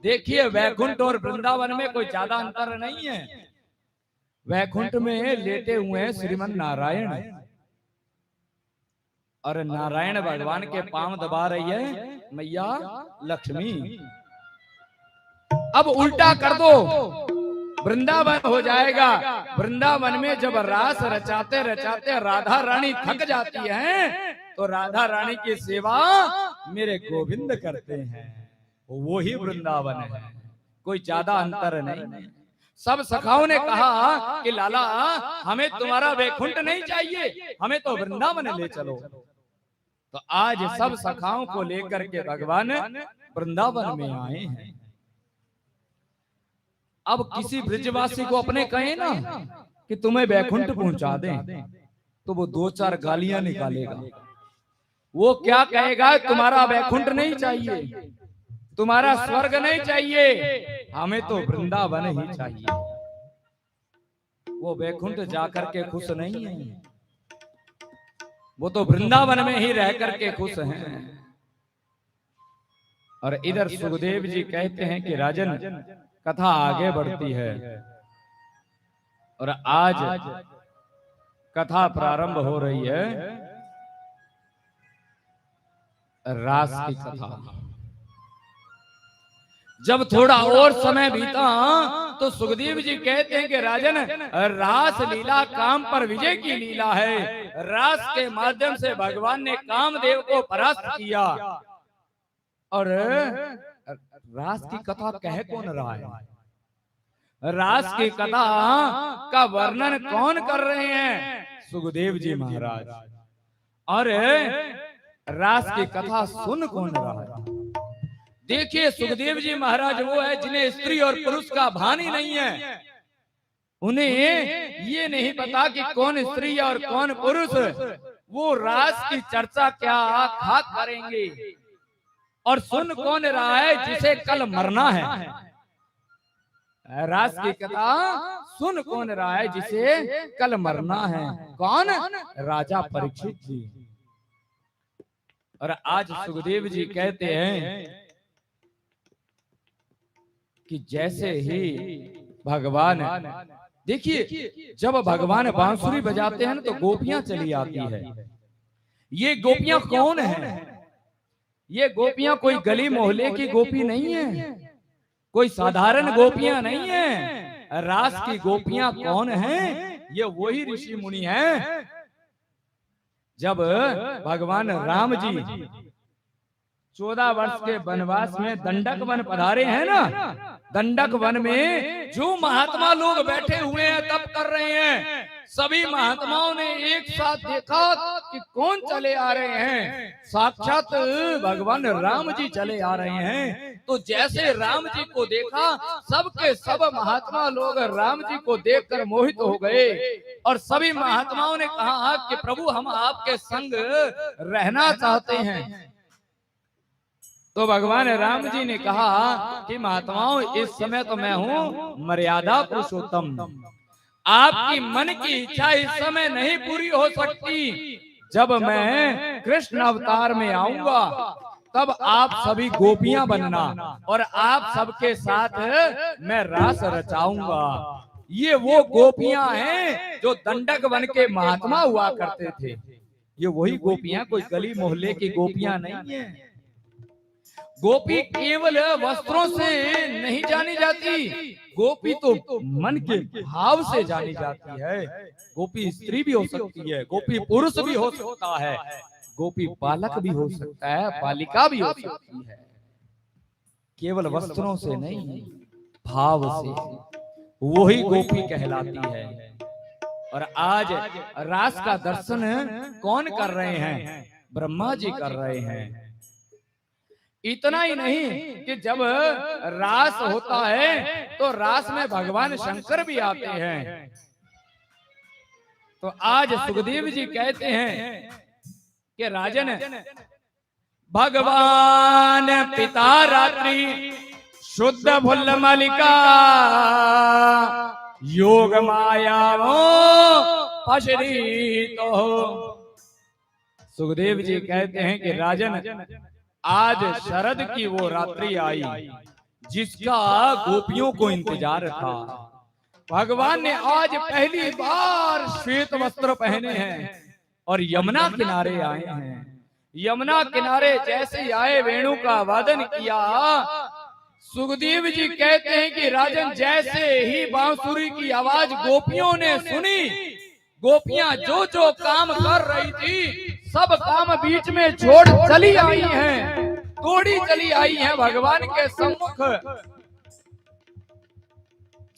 देखिए वैकुंठ और वृंदावन में कोई ज्यादा अंतर नहीं है। वैकुंठ में लेटे हुए हैं श्रीमन नारायण, और नारायण भगवान के पांव दबा रही है मैया लक्ष्मी। अब उल्टा कर दो, वृंदावन हो जाएगा। वृंदावन में जब रास रचाते रचाते राधा रानी थक जाती हैं, तो राधा रानी की सेवा मेरे गोविंद करते हैं, वो ही वृंदावन है, कोई ज्यादा अंतर नहीं। सब सखाओं ने कहा कि लाला, हमें तुम्हारा वैकुंठ नहीं चाहिए, हमें तो वृंदावन ले चलो। तो आज सब सखाओं को लेकर के भगवान वृंदावन में आए हैं। अब किसी ब्रजवासी को अपने कहे ना कि तुम्हें वैकुंठ पहुंचा दें, तो वो 2-4 गालियां निकालेगा। वो क्या कहेगा, तुम्हारा वैकुंठ नहीं चाहिए, तुम्हारा स्वर्ग नहीं चाहिए, हमें तो वृंदावन ही चाहिए। वो वैकुंठ जाकर के खुश नहीं है, वो तो वृंदावन में ही रह करके खुश हैं। और इधर सुखदेव जी कहते हैं कि राजन, कथा आगे बढ़ती है और आज कथा प्रारंभ हो रही है रास की कथा। जब थोड़ा और समय बीता तो सुखदेव जी कहते हैं कि राजन, रास लीला काम पर विजय की लीला है। रास के माध्यम से भगवान ने कामदेव को परास्त किया। और रास की कथा कह कौन रहा है? रास की कथा का वर्णन कौन कर रहे हैं? सुखदेव जी महाराज। और रास की कथा सुन कौन रहा है? देखिए, सुखदेव जी महाराज वो है जिन्हें स्त्री और पुरुष का भान ही नहीं है। उन्हें ये नहीं पता कि कौन स्त्री और कौन पुरुष। वो रास की चर्चा क्या खाक करेंगे। और सुन कौन रहा है जिसे कल मरना है? रास की कथा सुन कौन रहा है जिसे कल मरना है? कौन? राजा परीक्षित जी। और आज सुखदेव जी कहते हैं कि जैसे ही भगवान, देखिए जब भगवान बांसुरी बजाते हैं ना तो गोपियां चली आती है। ये गोपियां कौन है? ये गोपियां कोई गली मोहल्ले की गोपी नहीं है, कोई साधारण गोपियां नहीं है। रास की गोपियां कौन हैं? ये वही ऋषि मुनि हैं। जब भगवान राम जी 14 वर्ष के वनवास में दंडक वन पधारे हैं ना, दंडक वन में जो महात्मा लोग बैठे हुए हैं तप कर रहे हैं, सभी महात्माओं ने एक साथ देखा कि कौन चले आ रहे हैं? साक्षात भगवान राम जी चले आ रहे हैं। तो जैसे राम जी को देखा, सबके सब महात्मा लोग राम जी को देखकर मोहित हो गए। और सभी महात्माओं ने कहा कि प्रभु हम आपके संग रहना चाहते हैं। तो भगवान राम जी ने कहा कि महात्माओं, इस समय तो मैं हूँ मर्यादा पुरुषोत्तम, आपकी मन की इच्छा इस समय नहीं पूरी हो सकती। जब मैं कृष्ण अवतार में आऊंगा तब आप सभी गोपियां बनना और आप सबके साथ मैं रास रचाऊंगा। ये वो गोपियां हैं जो दंडक वन के महात्मा हुआ करते थे। ये वही गोपियां, कोई गली मोहल्ले की गोपियां नहीं है। गोपी केवल वस्त्रों से नहीं जानी जाती, गोपी तो मन के भाव से जानी जाती है। गोपी स्त्री भी हो सकती है, गोपी पुरुष भी हो सकता है, गोपी बालक भी हो सकता है, बालिका भी हो सकती है। केवल वस्त्रों से नहीं, भाव से वही गोपी कहलाती है। और आज रास का दर्शन कौन कर रहे हैं? ब्रह्मा जी कर रहे हैं। इतना ही नहीं कि जब रास होता है तो रास में भगवान शंकर भी आते हैं। तो आज सुखदेव जी कहते हैं कि राजन, भगवान पिता रात्रि शुद्ध भुल्ल मलिका योग माया पशरी। तो सुखदेव जी कहते हैं कि राजन, आज शरद की वो रात्रि आई जिसका गोपियों को इंतजार था। भगवान ने आज पहली बार श्वेत वस्त्र पहने हैं और यमुना किनारे आए हैं। यमुना किनारे जैसे आए, वेणु का वादन किया। सुखदेव जी कहते हैं कि राजन, जैसे ही बांसुरी की आवाज गोपियों ने सुनी, गोपियां जो जो काम कर रही थी सब काम बीच में छोड़ चली आई हैं, दौड़ी चली आई हैं भगवान के सम्मुख।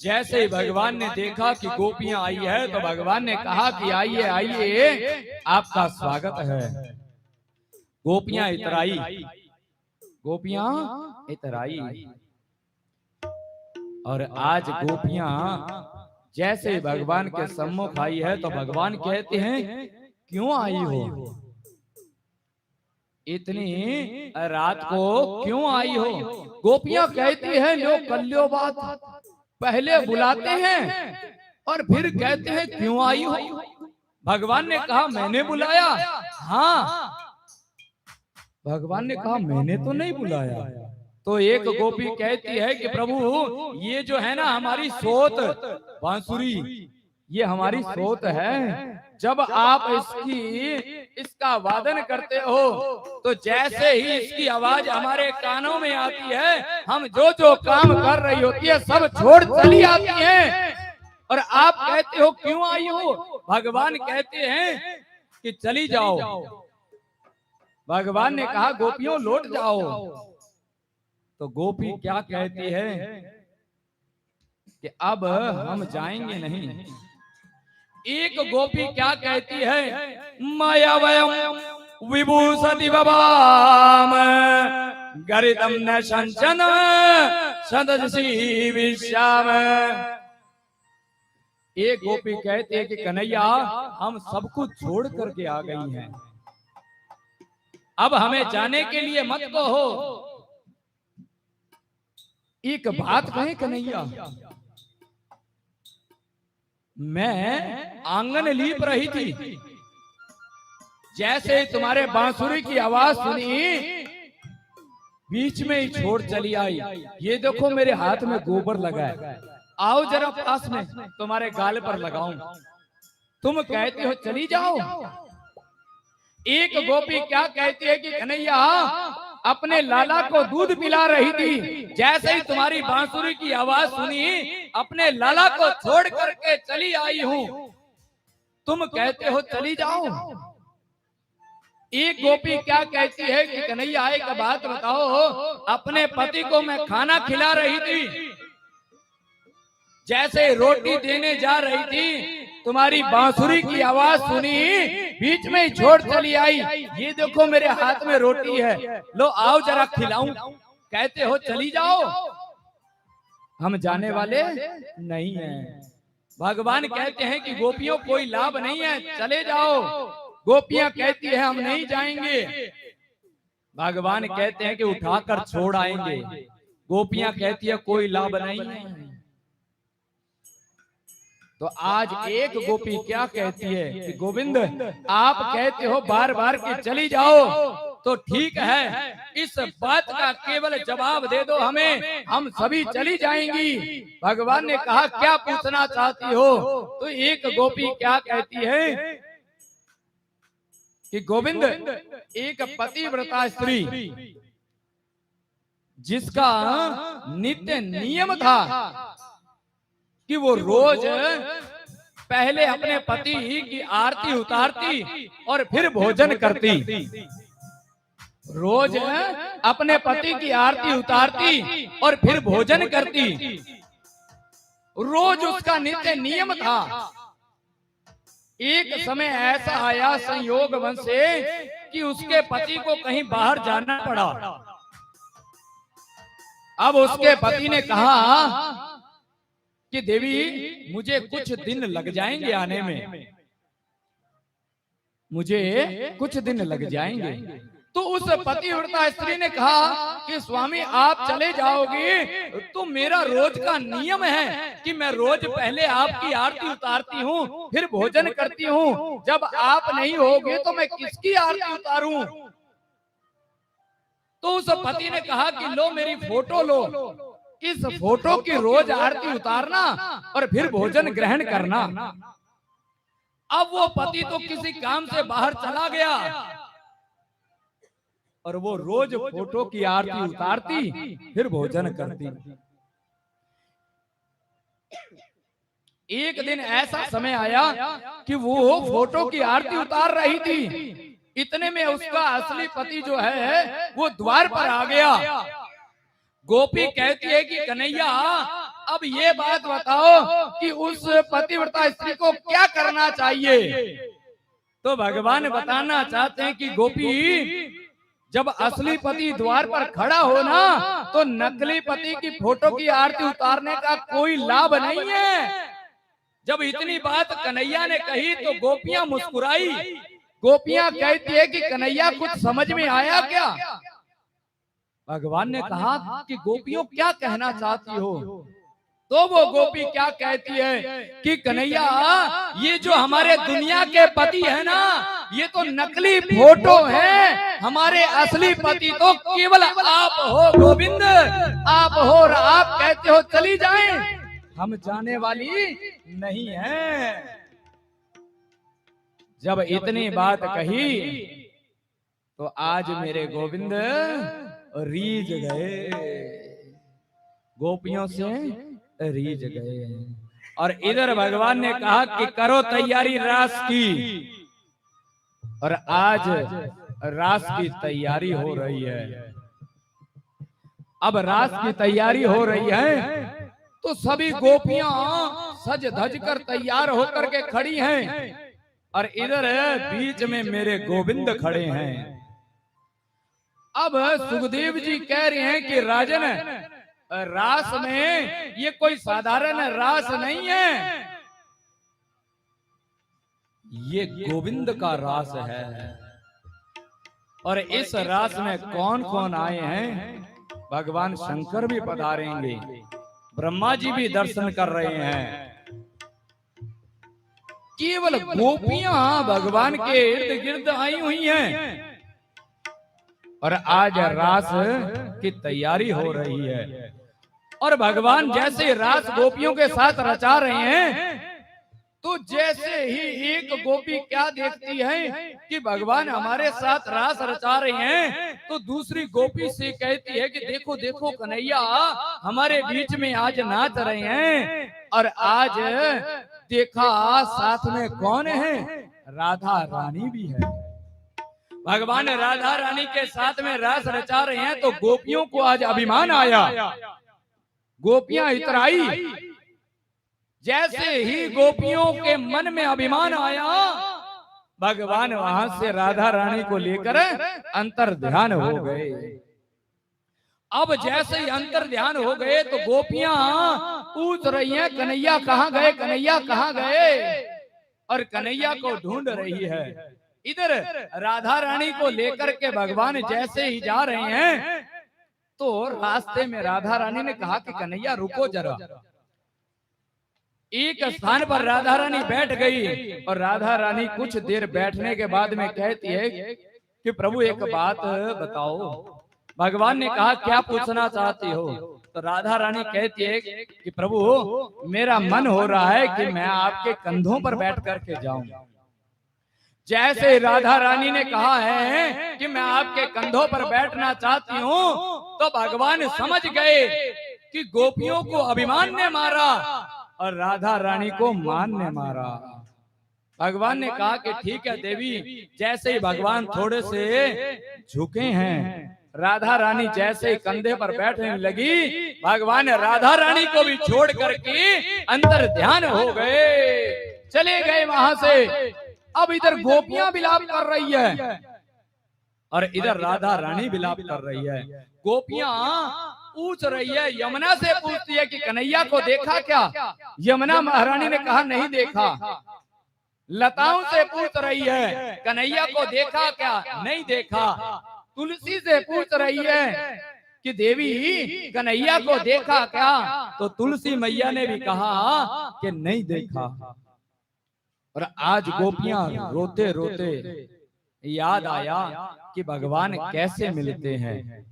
जैसे ही भगवान ने देखा कि गोपियां आई है तो भगवान ने कहा कि आइए आइए, आपका स्वागत है। गोपियां इतराई, गोपियां इतराई। और आज गोपियां जैसे ही भगवान के सम्मुख आई है तो भगवान कहते हैं, क्यों आई हो? इतनी रात को क्यों आई हो? गोपियां कहती हैं, लो कल्यो बात, पहले बुलाते हैं और फिर कहते हैं क्यों आई हो? भगवान ने कहा मैंने बुलाया? हाँ। भगवान ने कहा मैंने तो नहीं बुलाया। तो एक गोपी कहती है कि प्रभु, ये जो है ना हमारी सोत बांसुरी, ये हमारी सोत है। जब आप इसका वादन करते हो तो जैसे ही इसकी आवाज हमारे कानों में आती है, हम जो जो काम कर रही होती है सब छोड़ चली आती हैं। और आप कहते हो क्यों आई हो? भगवान कहते हैं कि चली जाओ। भगवान ने कहा गोपियों लौट जाओ। तो गोपी क्या कहती है कि अब हम जाएंगे नहीं। एक गोपी क्या कहती है, मायावयम विभूषति बबाम गरितम न संचन सदसी विश्याम। एक गोपी कहते हैं कि कन्हैया हम सब कुछ छोड़ करके आ गई हैं, अब हमें जाने के लिए मत कहो। एक बात कहें कन्हैया, मैं आंगन लीप रही थी, जैसे तुम्हारे बांसुरी की आवाज सुनी बीच में ही छोड़ चली आई। ये देखो मेरे हाथ में गोबर लगा है, आओ जरा पास में तुम्हारे गाल पर लगाऊं। तुम कहते हो चली जाओ। एक गोपी क्या कहती है कि कन्हैया अपने लाला को दूध पिला रही थी, जैसे ही तुम्हारी बांसुरी की आवाज सुनी अपने लाला को छोड़ करके चली आई हूं। तुम कहते हो चली जाओ। एक गोपी क्या कहती है कि कन्हैया एक बात बताओ, अपने पति को मैं खाना खिला रही थी, जैसे रोटी देने जा रही थी तुम्हारी बांसुरी की आवाज सुनी बीच में ही छोड़ चली आई। ये देखो मेरे हाथ में रोटी है, लो आओ जरा खिलाऊं। कहते हो चली जाओ, हम जाने वाले नहीं हैं। भगवान कहते हैं कि गोपियों कोई लाभ नहीं है, चले जाओ। गोपियां कहती है हम नहीं जाएंगे। भगवान कहते हैं कि उठाकर छोड़ आएंगे। गोपियां कहती है कोई लाभ नहीं है। तो आज एक गोपी क्या कहती है कि गोविंद आप कहते हो बार बार कि चली जाओ, तो ठीक है, इस बात का केवल जवाब दे दो हमें, हम सभी चली जाएंगी। भगवान ने कहा क्या पूछना चाहती हो? तो एक गोपी क्या कहती है कि गोविंद एक पतिव्रता स्त्री जिसका नित्य नियम था कि वो रोज पहले अपने पति की आरती उतारती और फिर भोजन करती, रोज अपने पति की आरती उतारती और फिर भोजन करती, रोज उसका नित्य नियम था। एक समय ऐसा आया संयोग वश से कि उसके पति को कहीं बाहर जाना पड़ा। अब उसके पति ने कहा कि देवी मुझे कुछ दिन लग जाएंगे आने में, मुझे कुछ दिन लग जाएंगे। तो उस पतिव्रता स्त्री ने कहा कि स्वामी आप चले जाओगे तो मेरा रोज का नियम है कि मैं रोज पहले आपकी आरती उतारती हूँ फिर भोजन करती हूँ, जब आप नहीं होगे तो मैं किसकी आरती उतारूं? तो उस पति ने कहा कि लो मेरी फोटो लो, इस फोटो की रोज आरती उतारना और फिर भोजन ग्रहण करना। अब वो पति तो किसी काम से बाहर चला गया और वो रोज फोटो की आरती उतारती फिर भोजन करती। एक दिन ऐसा समय आया कि वो फोटो की आरती उतार रही थी, इतने में उसका असली पति जो है वो द्वार पर आ गया। गोपी कहती है कि कन्हैया अब ये बात बताओ कि उस पतिव्रता स्त्री को क्या करना चाहिए? तो भगवान बताना चाहते हैं कि गोपी जब असली पति द्वार पर खड़ा हो ना तो नकली पति की फोटो की आरती उतारने का कोई लाभ नहीं है। जब इतनी बात कन्हैया ने कही तो गोपियां मुस्कुराई। गोपियां कहती है कि कन्हैया कुछ समझ में आया क्या? भगवान ने कहा कि गोपियों क्या कहना चाहती हो? तो वो गोपी क्या कहती है कि कन्हैया ये जो हमारे दुनिया के पति है ना ये तो नकली फोटो है, हमारे असली पति तो केवल आप हो गोविंद, आप हो और आप कहते हो चली जाएं, हम जाने वाली नहीं है। जब इतनी बात कही तो आज मेरे गोविंद रीझ गए, गोपियों से रीझ गए। और इधर भगवान ने कहा कि करो तैयारी रास की, और आज रास की तैयारी हो रही है। अब रास की तैयारी हो रही है तो सभी गोपियां सज धज कर तैयार होकर के खड़ी हैं और इधर बीच में मेरे गोविंद खड़े हैं। अब सुखदेव जी कह रहे हैं कि राजन, रास में ये कोई साधारण रास नहीं है, ये गोविंद का रास है। और इस रास में कौन कौन आए हैं? भगवान शंकर भी पधारेंगे, ब्रह्मा जी भी दर्शन कर रहे हैं। केवल गोपियां भगवान के इर्द गिर्द आई हुई हैं और आज रास की तैयारी हो रही है। और भगवान जैसे रास गोपियों के साथ रचा रहे हैं, तो जैसे ही एक गोपी क्या देखती है कि भगवान हमारे साथ रास रचा रहे हैं, तो दूसरी गोपी से कहती है कि देखो देखो कन्हैया हमारे बीच में आज नाच रहे हैं। और आज देखा साथ में कौन है? राधा रानी भी है। भगवान राधा रानी के साथ में रास रचा रहे हैं, तो गोपियों को आज अभिमान आया, गोपियां इतराई। जैसे ही गोपियों के मन में अभिमान आया, भगवान वहां से राधा रानी को लेकर अंतर ध्यान हो गए। अब जैसे ही अंतर ध्यान हो गए तो गोपियां पूछ रही हैं कन्हैया कहाँ गए, कन्हैया कहाँ गए, और कन्हैया को ढूंढ रही है। इधर राधा रानी को लेकर के भगवान जैसे ही जा रहे हैं, तो रास्ते में राधा रानी ने कहा कि कन्हैया रुको जरा। एक स्थान पर राधा रानी बैठ गई और राधा रानी कुछ देर बैठने के बाद में कहती है कि प्रभु एक बात बताओ। भगवान ने कहा क्या पूछना चाहती हो? तो राधा रानी कहती है कि प्रभु मेरा मन हो रहा है कि मैं आपके कंधों पर बैठ करके जाऊं। जैसे राधा रानी ने कहा है कि मैं आपके कंधों पर बैठना चाहती हूँ, तो भगवान समझ गए कि गोपियों को अभिमान ने मारा और राधा रानी को मान ने मारा। भगवान ने कहा कि ठीक है देवी। जैसे ही भगवान थोड़े से झुके हैं, राधा रानी जैसे ही कंधे पर बैठने लगी, भगवान राधा रानी को भी छोड़ करके अंतर ध्यान हो गए, चले गए वहां से। अब इधर गोपियां विलाप कर रही है और इधर राधा रानी विलाप कर रही है। गोपियां पूछ रही है, यमुना से पूछती है कि कन्हैया को देखा क्या? यमुना महारानी ने कहा नहीं देखा। लताओं से पूछ रही है कन्हैया को देखा क्या? नहीं देखा। तुलसी से पूछ रही है कि देवी कन्हैया को देखा क्या? तो तुलसी मैया ने भी कहा कि नहीं देखा। और आज गोपियां रोते रोते याद आया कि भगवान कैसे मिलते हैं।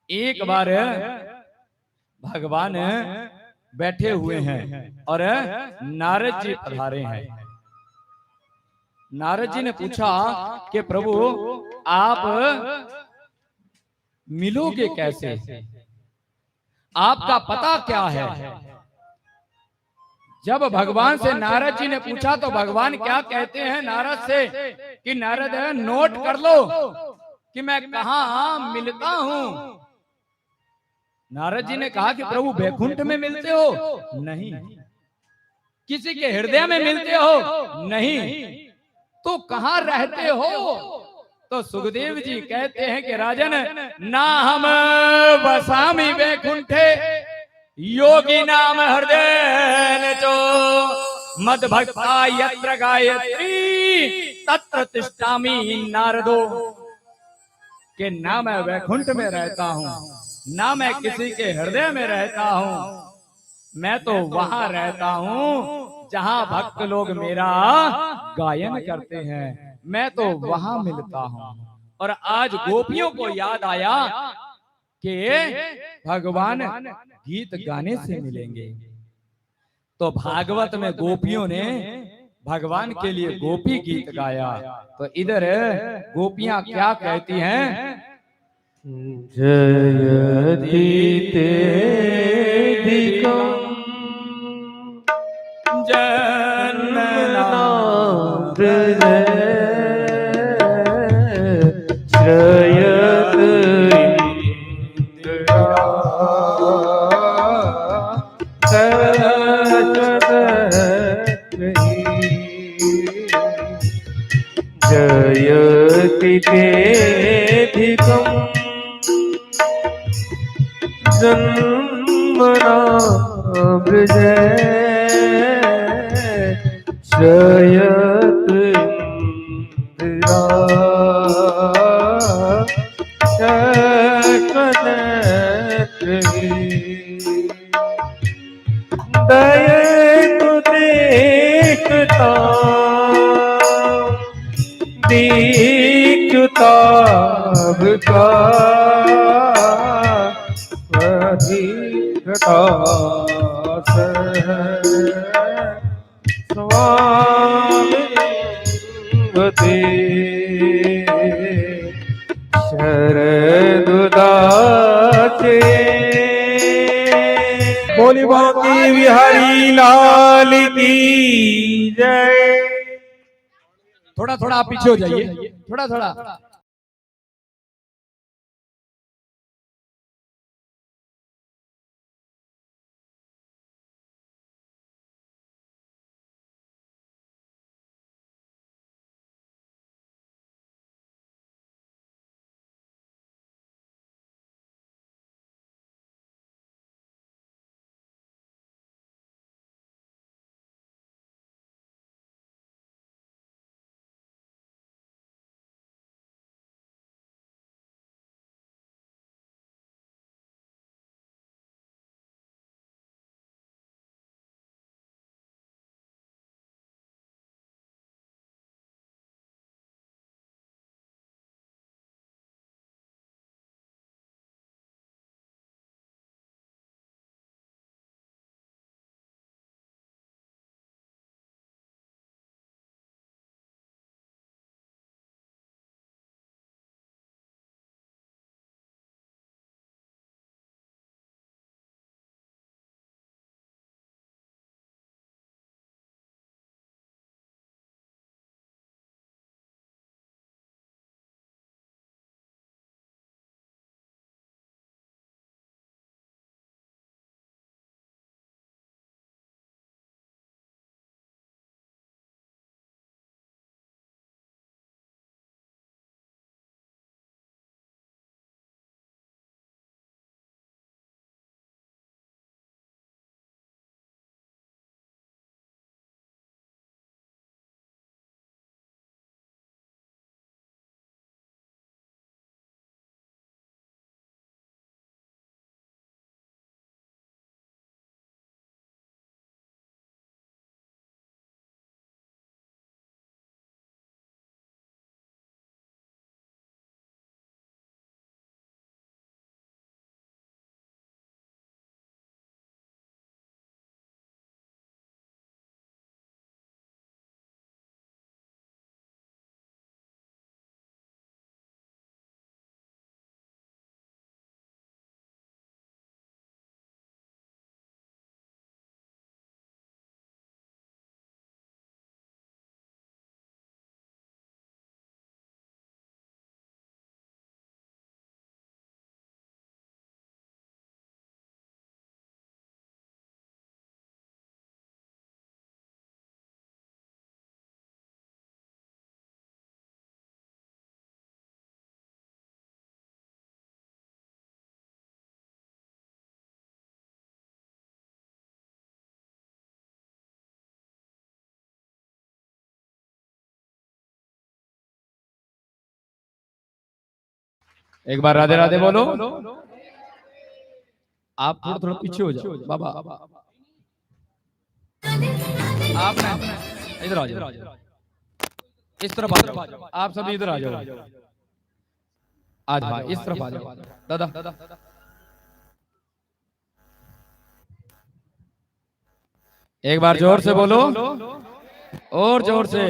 एक बार भगवान बैठे हुए हैं और नारद जी पधारे हैं। नारद जी ने पूछा कि प्रभु आप मिलोगे कैसे? आपका पता क्या है? जब भगवान से नारद जी ने पूछा तो भगवान क्या कहते हैं नारद से कि नारद नोट कर लो कि मैं कहाँ मिलता हूँ। नारद जी ने कहा कि प्रभु बैकुंठ में मिलते हो? नहीं। किसी के हृदय में मिलते हो? नहीं। तो कहाँ रहते हो? तो सुखदेव जी कहते हैं कि राजन ना हम वसामि बैकुंठे योगी नाम हृदय चो मद भक्ता यत्र गायत्री तत्र तिष्ठामि नारदो। कि ना मैं वैकुंठ में रहता हूँ, ना मैं किसी के हृदय में रहता हूँ, मैं तो वहां रहता हूँ जहां भक्त लोग मेरा गायन करते हैं, मैं तो वहां मिलता हूँ। और आज गोपियों को याद आया कि भगवान गीत गाने से मिलेंगे, तो भागवत में गोपियों ने भगवान के लिए गोपी गीत गाया। तो इधर गोपियां क्या कहती हैं? जयति तेधिकं जन्मनाव्रजय श्रयत इंद्रा शयेधिकम् जन्मना वृजे शयत इंदिरा शयनत्री दये तो देखता दीक्षुता का वही घटास स्वामी गति शरदुदाचे बोली बांकी बिहारी लाल की जय। थोड़ा थोड़ा आप पीछे हो जाइए, थोड़ा थोड़ा। एक बार राधे राधे बोलो। आप थोड़ा थोड़ा पीछे हो जाओ बाबा। आप ना इधर आ जाओ, इस तरफ आ जाओ, आप सभी इधर आ जाओ। आज भाई इस तरफ आ जाओ दादा। एक बार जोर से बोलो, और जोर से।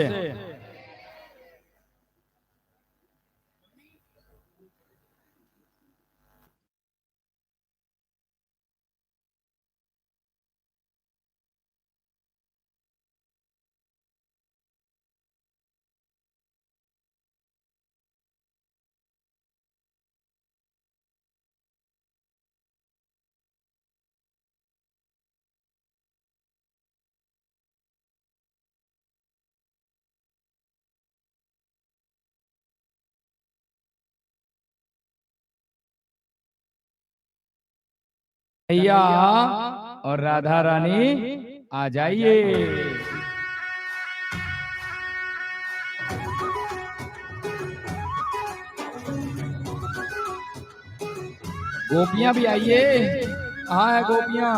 कन्हैया और राधा रानी आ जाइए। गोपियां भी आइए। कहाँ है गोपियां?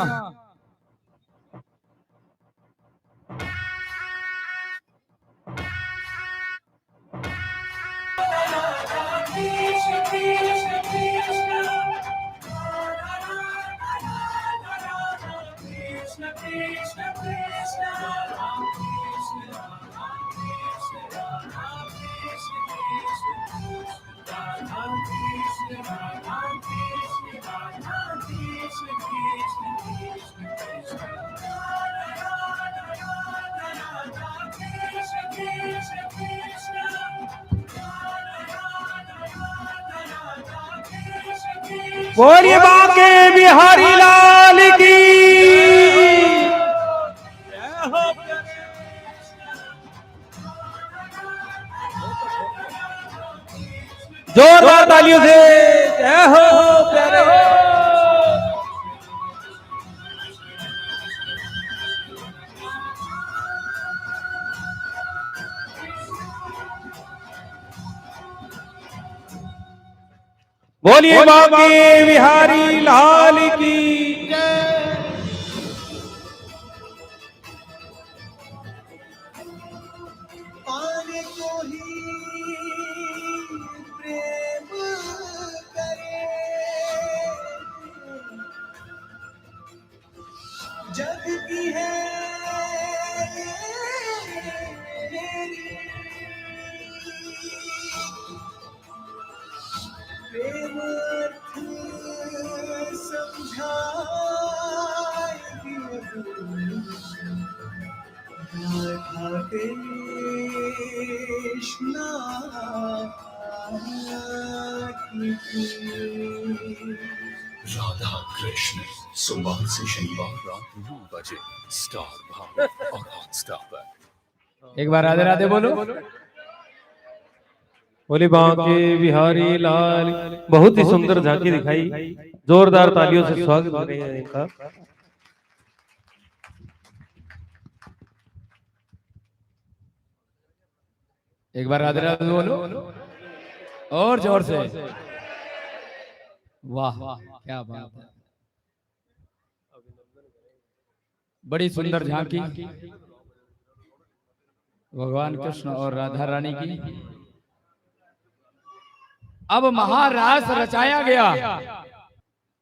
बोलिए बांके बिहारी लाल की। जोरदार तालियों से जय हो प्यारे। बोलिए बांके बिहारी लाल की जय। पाने को ही प्रेम करे, जग की है मेरी प्रेम अर्थ समझाएगी राधा कृष्णा की। राधा कृष्ण सोमवार से शनिवार रात 9 बजे स्टार भारत और हॉटस्टार पर। एक बार राधे राधे बोलो। बोले बांके बिहारी लाल। बहुत ही सुंदर झांकी दिखाई। जोरदार तालियों से स्वागत करें इनका। एक बार राधे राधे बोलो और जोर से। वाह क्या बात है, बड़ी सुंदर झांकी भगवान कृष्ण और राधा रानी की। अब महारास रचाया गया।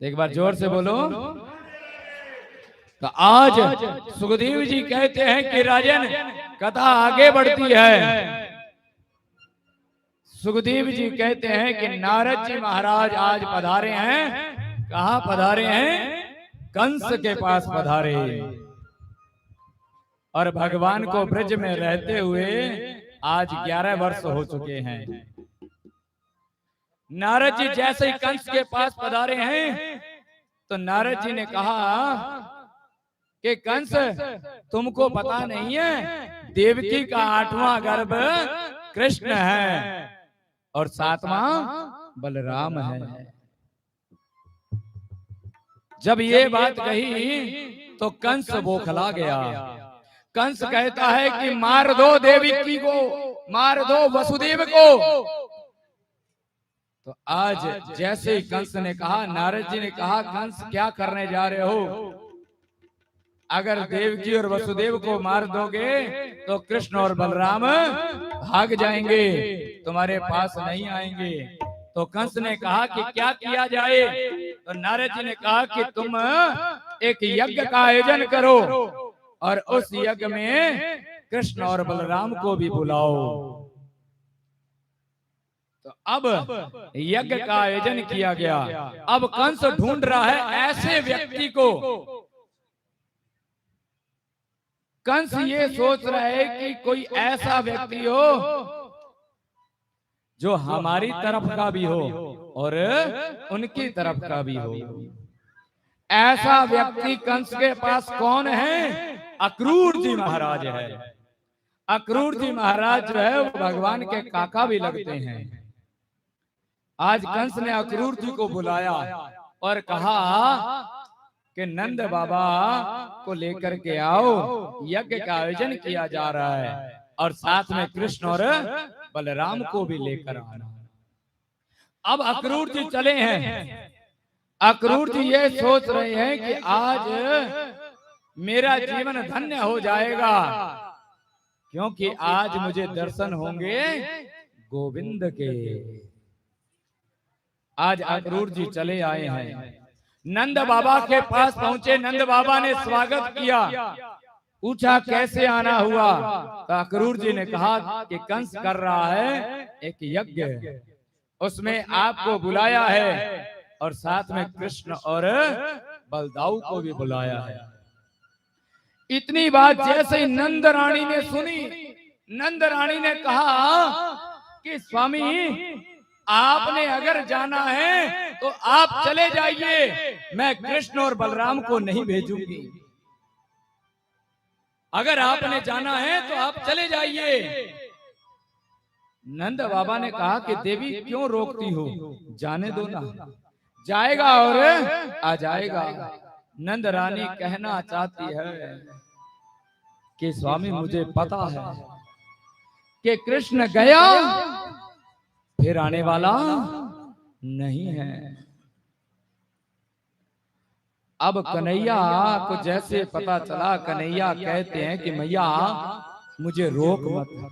एक बार जोर से बोलो। तो आज सुखदेव जी कहते हैं कि राजन कथा आगे बढ़ती है। सुखदेव जी कहते हैं कि नारद जी महाराज आज पधारे हैं। कहाँ पधारे हैं? कंस के पास पधारे। और भगवान को ब्रज में रहते हुए आज 11 वर्ष हो चुके हैं। नारद जी जैसे ही कंस के पास पधारे हैं तो नारद जी ने कहा कि कंस तुमको पता नहीं है देवकी का 8वां गर्भ कृष्ण है और 7वां बलराम है। जब ये बात कही तो कंस बौखला गया। कंस कहता है कि मार दो देवकी को, मार दो वसुदेव को। तो आज जैसे ही कंस ने कहा, नारद जी ने कहा कंस क्या करने जा रहे हो? अगर देवकी और वसुदेव को मार दोगे तो कृष्ण और बलराम भाग जाएंगे, तुम्हारे पास नहीं आएंगे। तो कंस ने कहा कि क्या किया जाए? तो नारद जी ने कहा कि तुम एक यज्ञ का आयोजन करो और उस यज्ञ में कृष्ण और बलराम को भी बुलाओ। तो अब यज्ञ का आयोजन किया गया। अब कंस ढूंढ रहा है ऐसे व्यक्ति को। कंस ये सोच रहा है कि कोई ऐसा व्यक्ति हो जो हमारी तरफ का भी हो और उनकी तरफ का भी हो। ऐसा व्यक्ति कंस के पास कौन है? अक्रूर जी महाराज है। अक्रूर जी महाराज जो है वो भगवान के काका भी लगते हैं। आज कंस ने अक्रूर जी को बुलाया और कहा कि नंद बाबा को लेकर के आओ, यज्ञ का आयोजन किया जा रहा है और साथ में कृष्ण और बलराम को भी लेकर आना। अब अक्रूर जी चले हैं। अक्रूर जी ये सोच रहे हैं कि आज मेरा जीवन धन्य हो जाएगा, क्योंकि आज मुझे दर्शन होंगे गोविंद के। आज अक्रूर जी चले आए हैं, नंद बाबा के पास पहुंचे। नंद बाबा ने स्वागत किया, पूछा कैसे आना हुआ। तो अक्रूर जी ने कहा कि कंस कर रहा है एक यज्ञ, उसमें आपको बुलाया है और साथ में कृष्ण और बलदाऊ को भी बुलाया है। इतनी बात जैसे ही नंद रानी ने सुनी, नंद रानी ने कहा कि स्वामी आपने अगर जाना है तो आप चले जाइए, मैं कृष्ण और बलराम को नहीं भेजूंगी। अगर आपने जाना है तो आप चले जाइए। नंद बाबा ने कहा कि देवी क्यों रोकती हो, जाने दो ना, जाएगा और आ जाएगा। नंद रानी कहना चाहती है कि स्वामी मुझे पता है कि कृष्ण गया फिर आने वाला नहीं है। अब कन्हैया को जैसे पता चला, कन्हैया कहते हैं कि मैया मुझे रोक मत,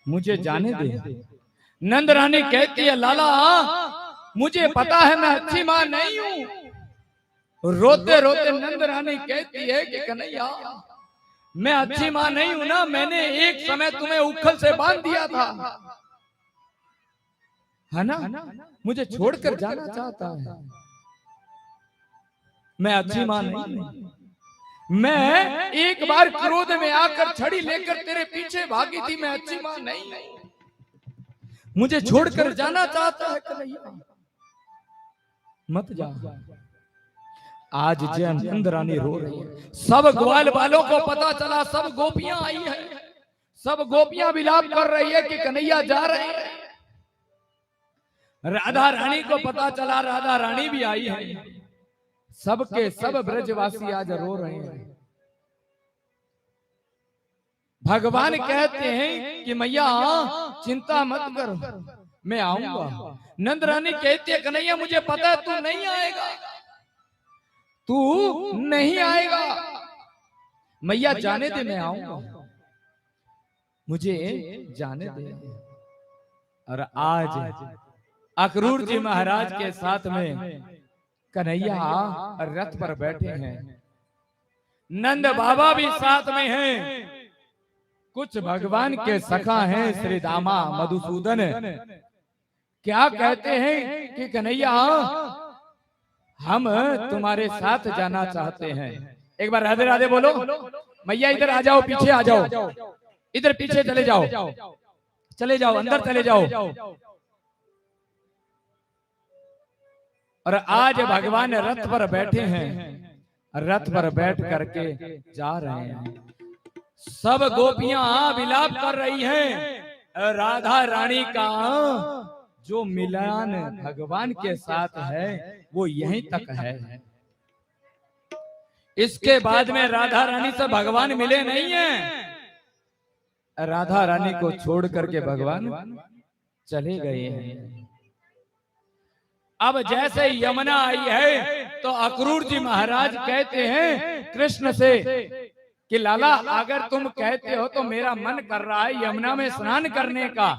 मुझे जाने दे। नंद रानी कहती है लाला मुझे पता है मैं अच्छी मां नहीं हूं। रोते रोते नंद रानी कहती है कि कन्हैया मैं अच्छी मां नहीं हूं ना, मैंने एक समय तुम्हें उखल से बांध दिया था, है ना, मुझे छोड़कर जाना चाहता है। मैं अच्छी मां नहीं हूं। मैं एक बार क्रोध में आकर छड़ी लेकर तेरे पीछे भागी थी, मैं अच्छी मां नहीं हूं, मुझे छोड़कर जाना चाहता है कन्हैया, मत जा। आज जय नंद रानी रो रही है। सब ग्वाल वालों को पता चला, सब गोपियां आई है, सब गोपियां विलाप कर रही है कि कन्हैया जा रहे हैं। राधा रानी को पता चला, राधा रानी भी आई है। सबके सब ब्रजवासी आज रो रहे हैं। भगवान कहते हैं कि मैया चिंता मत करो, मैं आऊंगा। नंद रानी कहती है कन्हैया मुझे पता है तू नहीं आएगा, तू नहीं आएगा, मैया जाने दे, मैं आऊंगा, मुझे जाने दे। और आज अक्रूर जी महाराज के साथ में कन्हैया रथ पर बैठे हैं, नंद बाबा भी साथ में हैं, कुछ भगवान के सखा हैं श्री दामा मधुसूदन। क्या कहते हैं कि कन्हैया हम तुम्हारे साथ जाना चाहते हैं। एक बार राधे राधे बोलो। मैया इधर आ जाओ, पीछे आ जाओ, इधर पीछे चले जाओ, चले जाओ, अंदर चले जाओ। और आज भगवान रथ पर बैठे हैं, रथ पर बैठ करके जा रहे हैं। सब गोपियां विलाप कर रही हैं। राधा रानी का जो मिलन भगवान के साथ है वो यहीं तक है, इसके बाद में राधा रानी से भगवान मिले नहीं है। राधा रानी को छोड़ करके भगवान चले गए हैं। अब जैसे यमुना आई है तो अक्रूर जी महाराज कहते हैं कृष्ण से कि लाला अगर तुम कहते हो तो मेरा मन कर रहा है यमुना में स्नान करने का,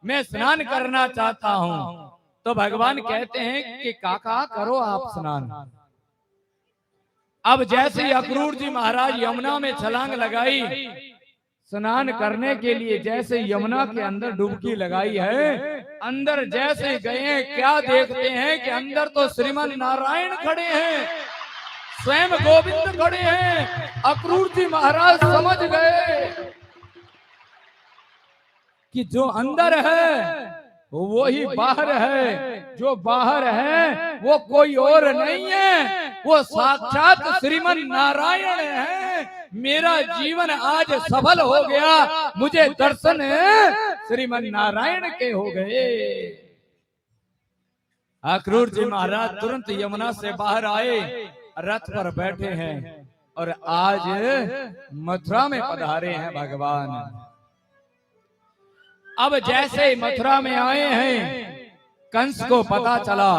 मैं स्नान करना चाहता हूं। तो भगवान कहते हैं कि काका करो आप स्नान। अब जैसे ही अक्रूर जी महाराज यमुना में छलांग लगाई स्नान करने के लिए, जैसे यमुना के अंदर डुबकी लगाई है, अंदर जैसे गए क्या देखते हैं कि अंदर तो श्रीमन नारायण खड़े हैं, स्वयं गोविंद खड़े हैं। अक्रूर जी महाराज समझ गए कि जो अंदर है वो ही बाहर है, जो बाहर है वो कोई और नहीं है, वो साक्षात श्रीमन नारायण है। मेरा जीवन आज सफल हो गया, मुझे दर्शन श्रीमन नारायण के हो गए। अक्रूर जी महाराज तुरंत यमुना से बाहर आए, रथ पर बैठे हैं और आज मथुरा में पधारे हैं भगवान। अब जैसे ही मथुरा में आए हैं, कंस को पता चला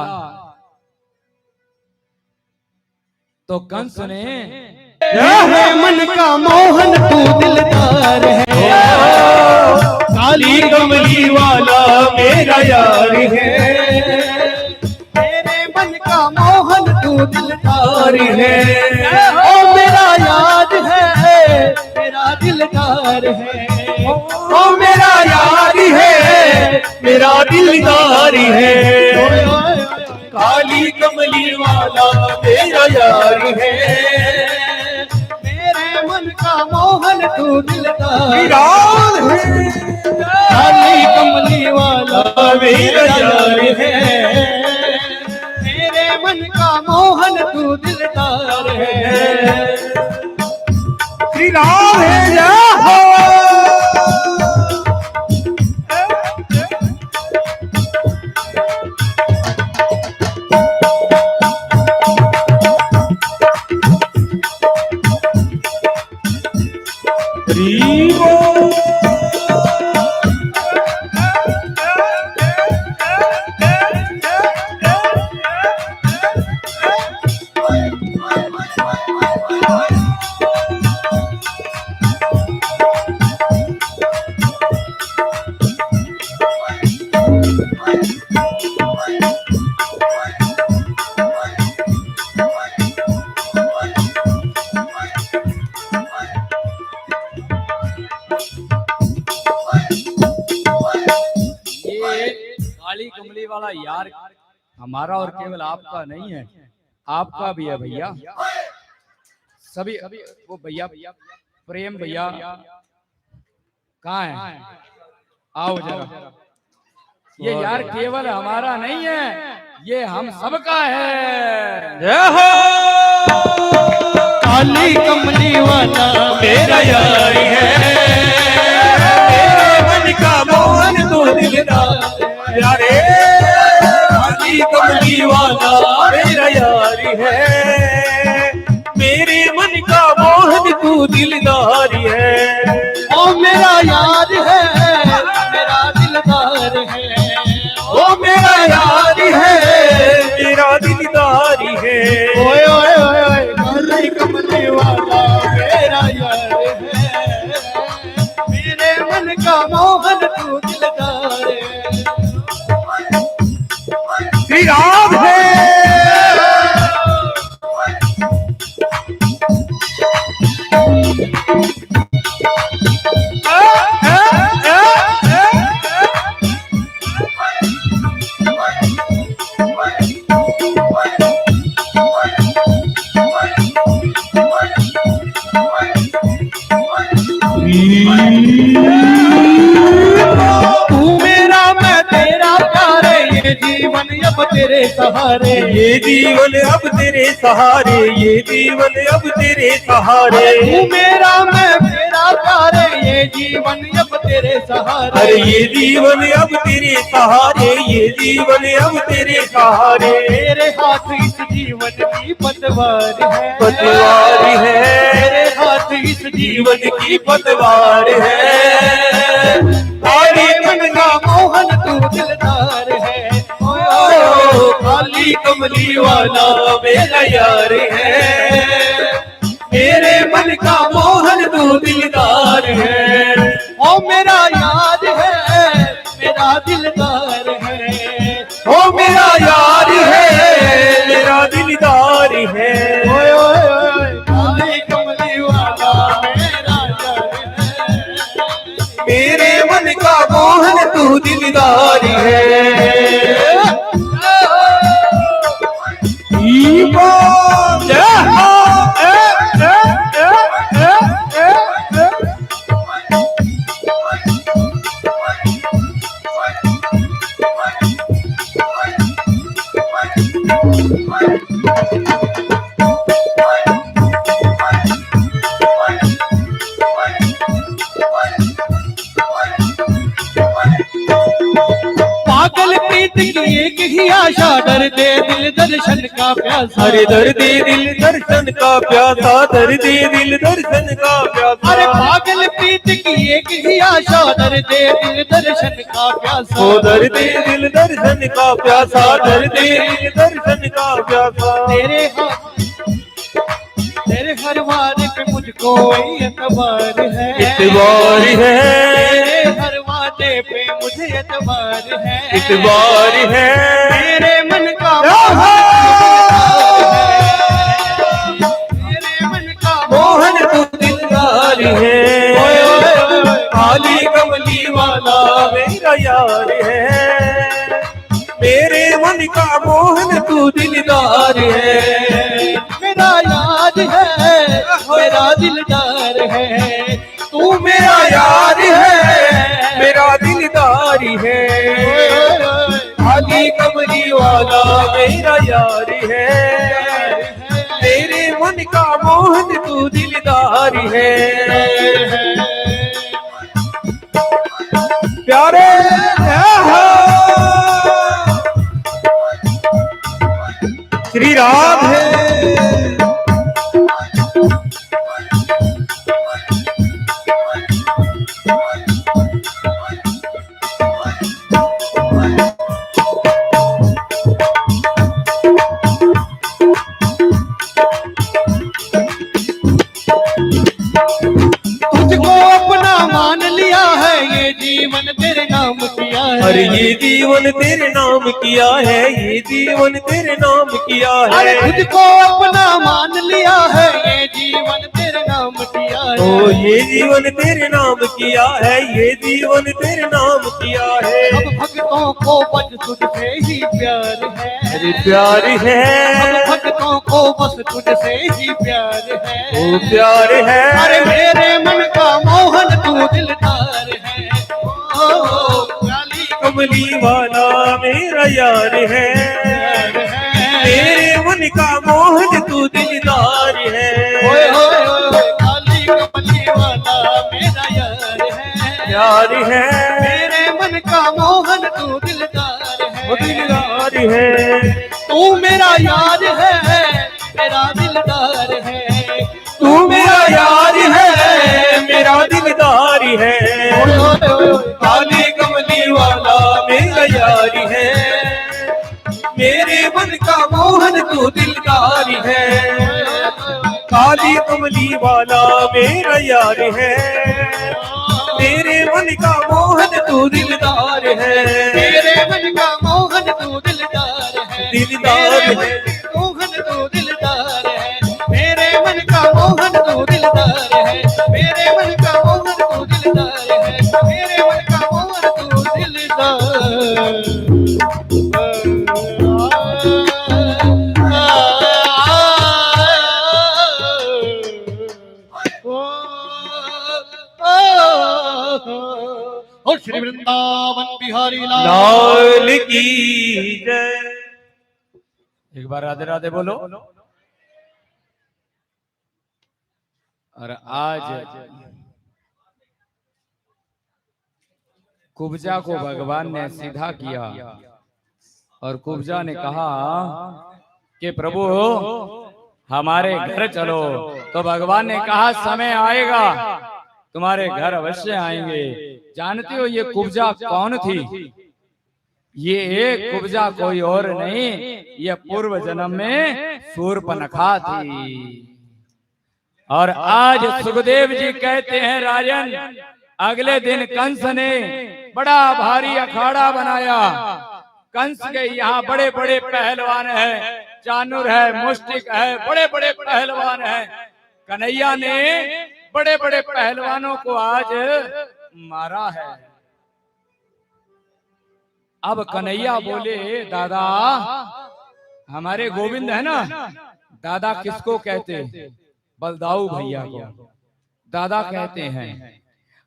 तो कंस ने है मन का मोहन तू दिलदार है, काली कमली वाला मेरा यार है। मेरे मन का मोहन तू दिलदार है, ओ मेरा याद है, मेरा दिलदार है, ओ मेरा यार है, मेरा दिलदार है। काली कमली वाला मेरा यार है, मेरे मन का मोहन तू दिलदार है। काली कमली वाला मेरा यार है, मेरे मन का मोहन तू दिलदार है। श्री राम है जय हो। काली कमली वाला यार हमारा और केवल आपका नहीं है, आपका भी है भैया। सभी वो भैया प्रेम भैया कहाँ है? आओ जरा। ये यार केवल हमारा नहीं है, ये हम सबका है। जय हो। काली कमली वाला मेरा यार है, मेरे मन का मोहन तू दिलदार यारे। काली कमली वाला मेरा यार है, मेरे मन का मोहन तू दिलदार है। ओ मेरा यार है, मेरा दिलदार है, ओ मेरा यार है, मेरा दिलदार है। ओए ओए ओए काली कमली वाला मेरा यार है, मेरे मन का मोहन तू दिलदार है। श्री राम है। तू मेरा मैं तेरा प्यारे, ये जीवन अब तेरे सहारे, ये जीवन अब तेरे सहारे, ये जीवन अब तेरे सहारे। तू मेरा मैं तेरा प्यारे, ये जीवन अब तेरे सहारे, अरे ये जीवन अब तेरे सहारे, ये जीवन अब तेरे सहारे। तेरे हाथ इस जीवन की पतवार है, पतवार है, तेरे हाथ इस जीवन की पतवार है। काली मन का मोहन तू दिलदार है, ओ काली कमली वाला मेरा यार है, मेरे मन का मोहन तू दिलदार है। ओ मेरा यार है, मेरा दिलदार है, ओ मेरा यार है, मेरा दिलदार है। ओए ओए ओए काली कमली वाला मेरा यार है, मेरे मन का मोहन तू दिलदार है। पागल प्रीत की एक ही आशा, दर्दे दिल दर्शन का प्यासा। अरे दर्दे दिल दर्शन का प्यासा, दर्दे दिल दर्शन का प्यासा। अरे पागल प्रीत की एक ही आशा, दर्दे दिल दर्शन का प्यासा। ओ दर्दे दिल दर्शन का प्यासा, दर्दे दिल दर्शन का प्यासा। तेरे हर वादे पे मुझको एतबार है, इतबार है, तेरे हर वादे पे मुझे एतबार है, इतबार है। मेरे मन का मेरे मन का मोहन तू दिलदार है, काली कमली वाला मेरा यार है। मेरे मन का मोहन तू दिलदार है, मेरा याद है, मेरा दिलदार है। तू मेरा यार है, मेरा दिलदार है। काली कमली वाला मेरा यार है, मेरे मन का मोहन तू दिलदार है। प्यारे श्री राम है। तुझको अपना मान लिया है, ये जीवन तेरे नाम किया है। अरे ये जीवन तेरे नाम किया है, ये जीवन तेरे नाम किया अरे है। तुझको अपना मान लिया है, ये जीवन तेरे नाम किया है। ओ ये जीवन तेरे नाम किया है, ये जीवन तेरे नाम किया है। सब भक्तों को बस तुझसे ही प्यार है, अरे प्यार है, सब भक्तों को बस तुझसे ही प्यार है। ओ प्यार है। अरे मेरे मन का मोहन तू दिलदार है, ओ काली कमली वाला मेरा यार है, मेरे मन का मोहन तू दिलदार है। ओए होए होए, काली कमली वाला मेरा यार है, यार है, मेरे मन का मोहन तू दिलदार है। वो दिलदार है। तू मेरा यार है, मेरा दिलदार है। तू मेरा यार है, मेरा दिलदार है। ओए होए होए, काली कमली वाला मेरा यार है, मेरे मन का मोहन तू दिलदार है। काली कमली वाला मेरा यार है, मेरे मन का मोहन तू दिलदार है। मेरे मन का मोहन तू दिलदार है, दिलदार है। मोहन तू दिलदार है, मेरे मन का मोहन तू दिलदार है, मेरे मन का मोहन तू दिलदार है, मेरे मन का मोहन तू दिलदार। और श्री वृंदावन बिहारी लाल की जय। एक बार राधे राधे बोलो। और आज कुब्जा को भगवान ने सीधा किया और कुब्जा ने कहा कि प्रभु हमारे घर चलो। तो भगवान ने कहा समय आएगा तुम्हारे घर अवश्य आएंगे। जानते हो ये कुब्जा कौन थी? ये एक कुब्जा कोई और नहीं, ये पूर्व जन्म में शूर्पणखा थी। और आज सुखदेव जी कहते हैं राजन, अगले दिन कंस ने बड़ा भारी अखाड़ा बनाया। कंस के यहाँ बड़े बड़े पहलवान हैं, चानुर है, मुष्टिक है, बड़े बड़े पहलवान हैं। कन्हैया ने बड़े बड़े पहलवानों को आज मारा है। अब कन्हैया बोले दादा, हमारे गोविंद है ना, दादा किसको कहते? बलदाऊ भैया को दादा कहते हैं।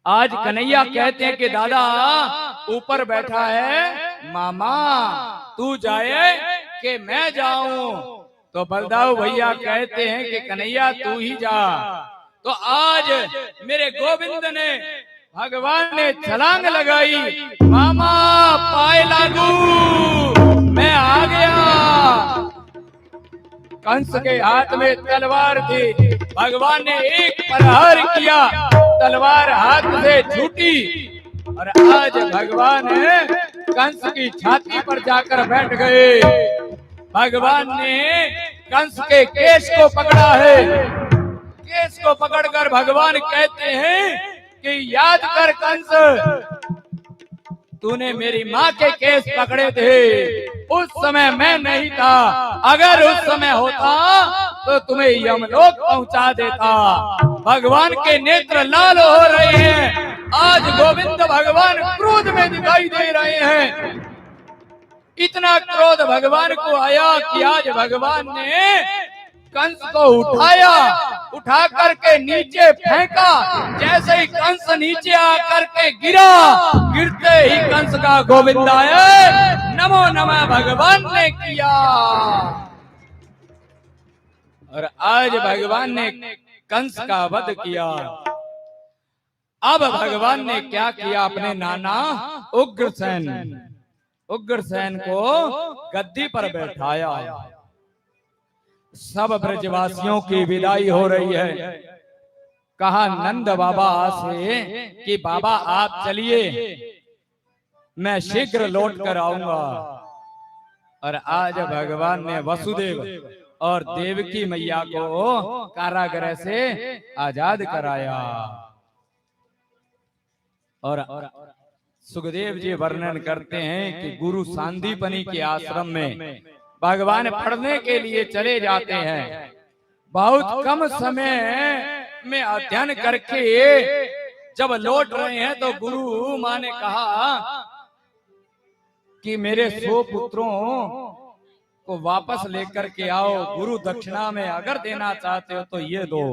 आज कन्हैया कहते हैं कि दादा ऊपर बैठा है मामा, तू जाए कि मैं जाऊं? तो बलदाऊ भैया कहते हैं कि कन्हैया तू ही जा। तो आज मेरे गोविंद ने, भगवान ने छलांग लगाई, मामा पाए लागू। मैं आ गया। कंस के हाथ में तलवार थी, भगवान ने एक प्रहार किया, तलवार हाथ से छूटी और आज भगवान कंस की छाती पर जाकर बैठ गए। भगवान ने कंस के केश को पकड़ा है। केश को पकड़कर भगवान कहते हैं कि याद कर कंस, तूने मेरी माँ के केस पकड़े थे, उस समय मैं नहीं था। अगर उस समय होता तो तुम्हें यमलोक पहुंचा देता। भगवान के नेत्र लाल हो रहे हैं। आज गोविंद भगवान क्रोध में दिखाई दे रहे हैं। इतना क्रोध भगवान को आया कि आज भगवान ने कंस को उठाया, उठा करके नीचे फेंका। जैसे ही कंस नीचे आकर के गिरा, गिरते ही कंस का गोविंदाय नमो नमः भगवान ने किया। और आज भगवान ने कंस का वध किया। अब भगवान ने क्या किया, अपने नाना उग्रसेन को गद्दी पर बैठाया। सब ब्रजवासियों की विदाई हो रही है। कहा नंद बाबा से कि बाबा आप चलिए, मैं शीघ्र लौट कर आऊंगा। और आज भगवान ने वसुदेव और देवकी मैया को कारागृह से आजाद कराया। और सुखदेव जी वर्णन करते हैं कि गुरु सांदीपनी के आश्रम में भगवान पढ़ने के लिए चले जाते हैं। बहुत कम समय में अध्ययन करके जब लौट रहे हैं तो गुरु माँ ने कहा कि मेरे 100 पुत्रों को वापस लेकर के आओ, गुरु दक्षिणा में अगर देना चाहते हो तो ये दो।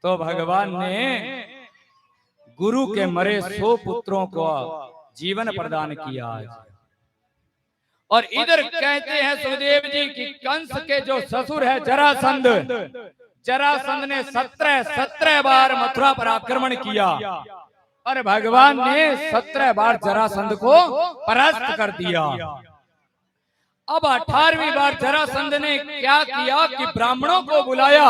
तो भगवान ने गुरु के मरे 100 पुत्रों को जीवन प्रदान किया। और इधर कहते हैं सुखदेव जी कि कंस के जो ससुर है जरासंध ने 17 बार मथुरा पर आक्रमण किया और भगवान ने 17 बार जरासंध को परास्त कर दिया। अब 18वीं बार जरासंध ने क्या किया कि ब्राह्मणों को बुलाया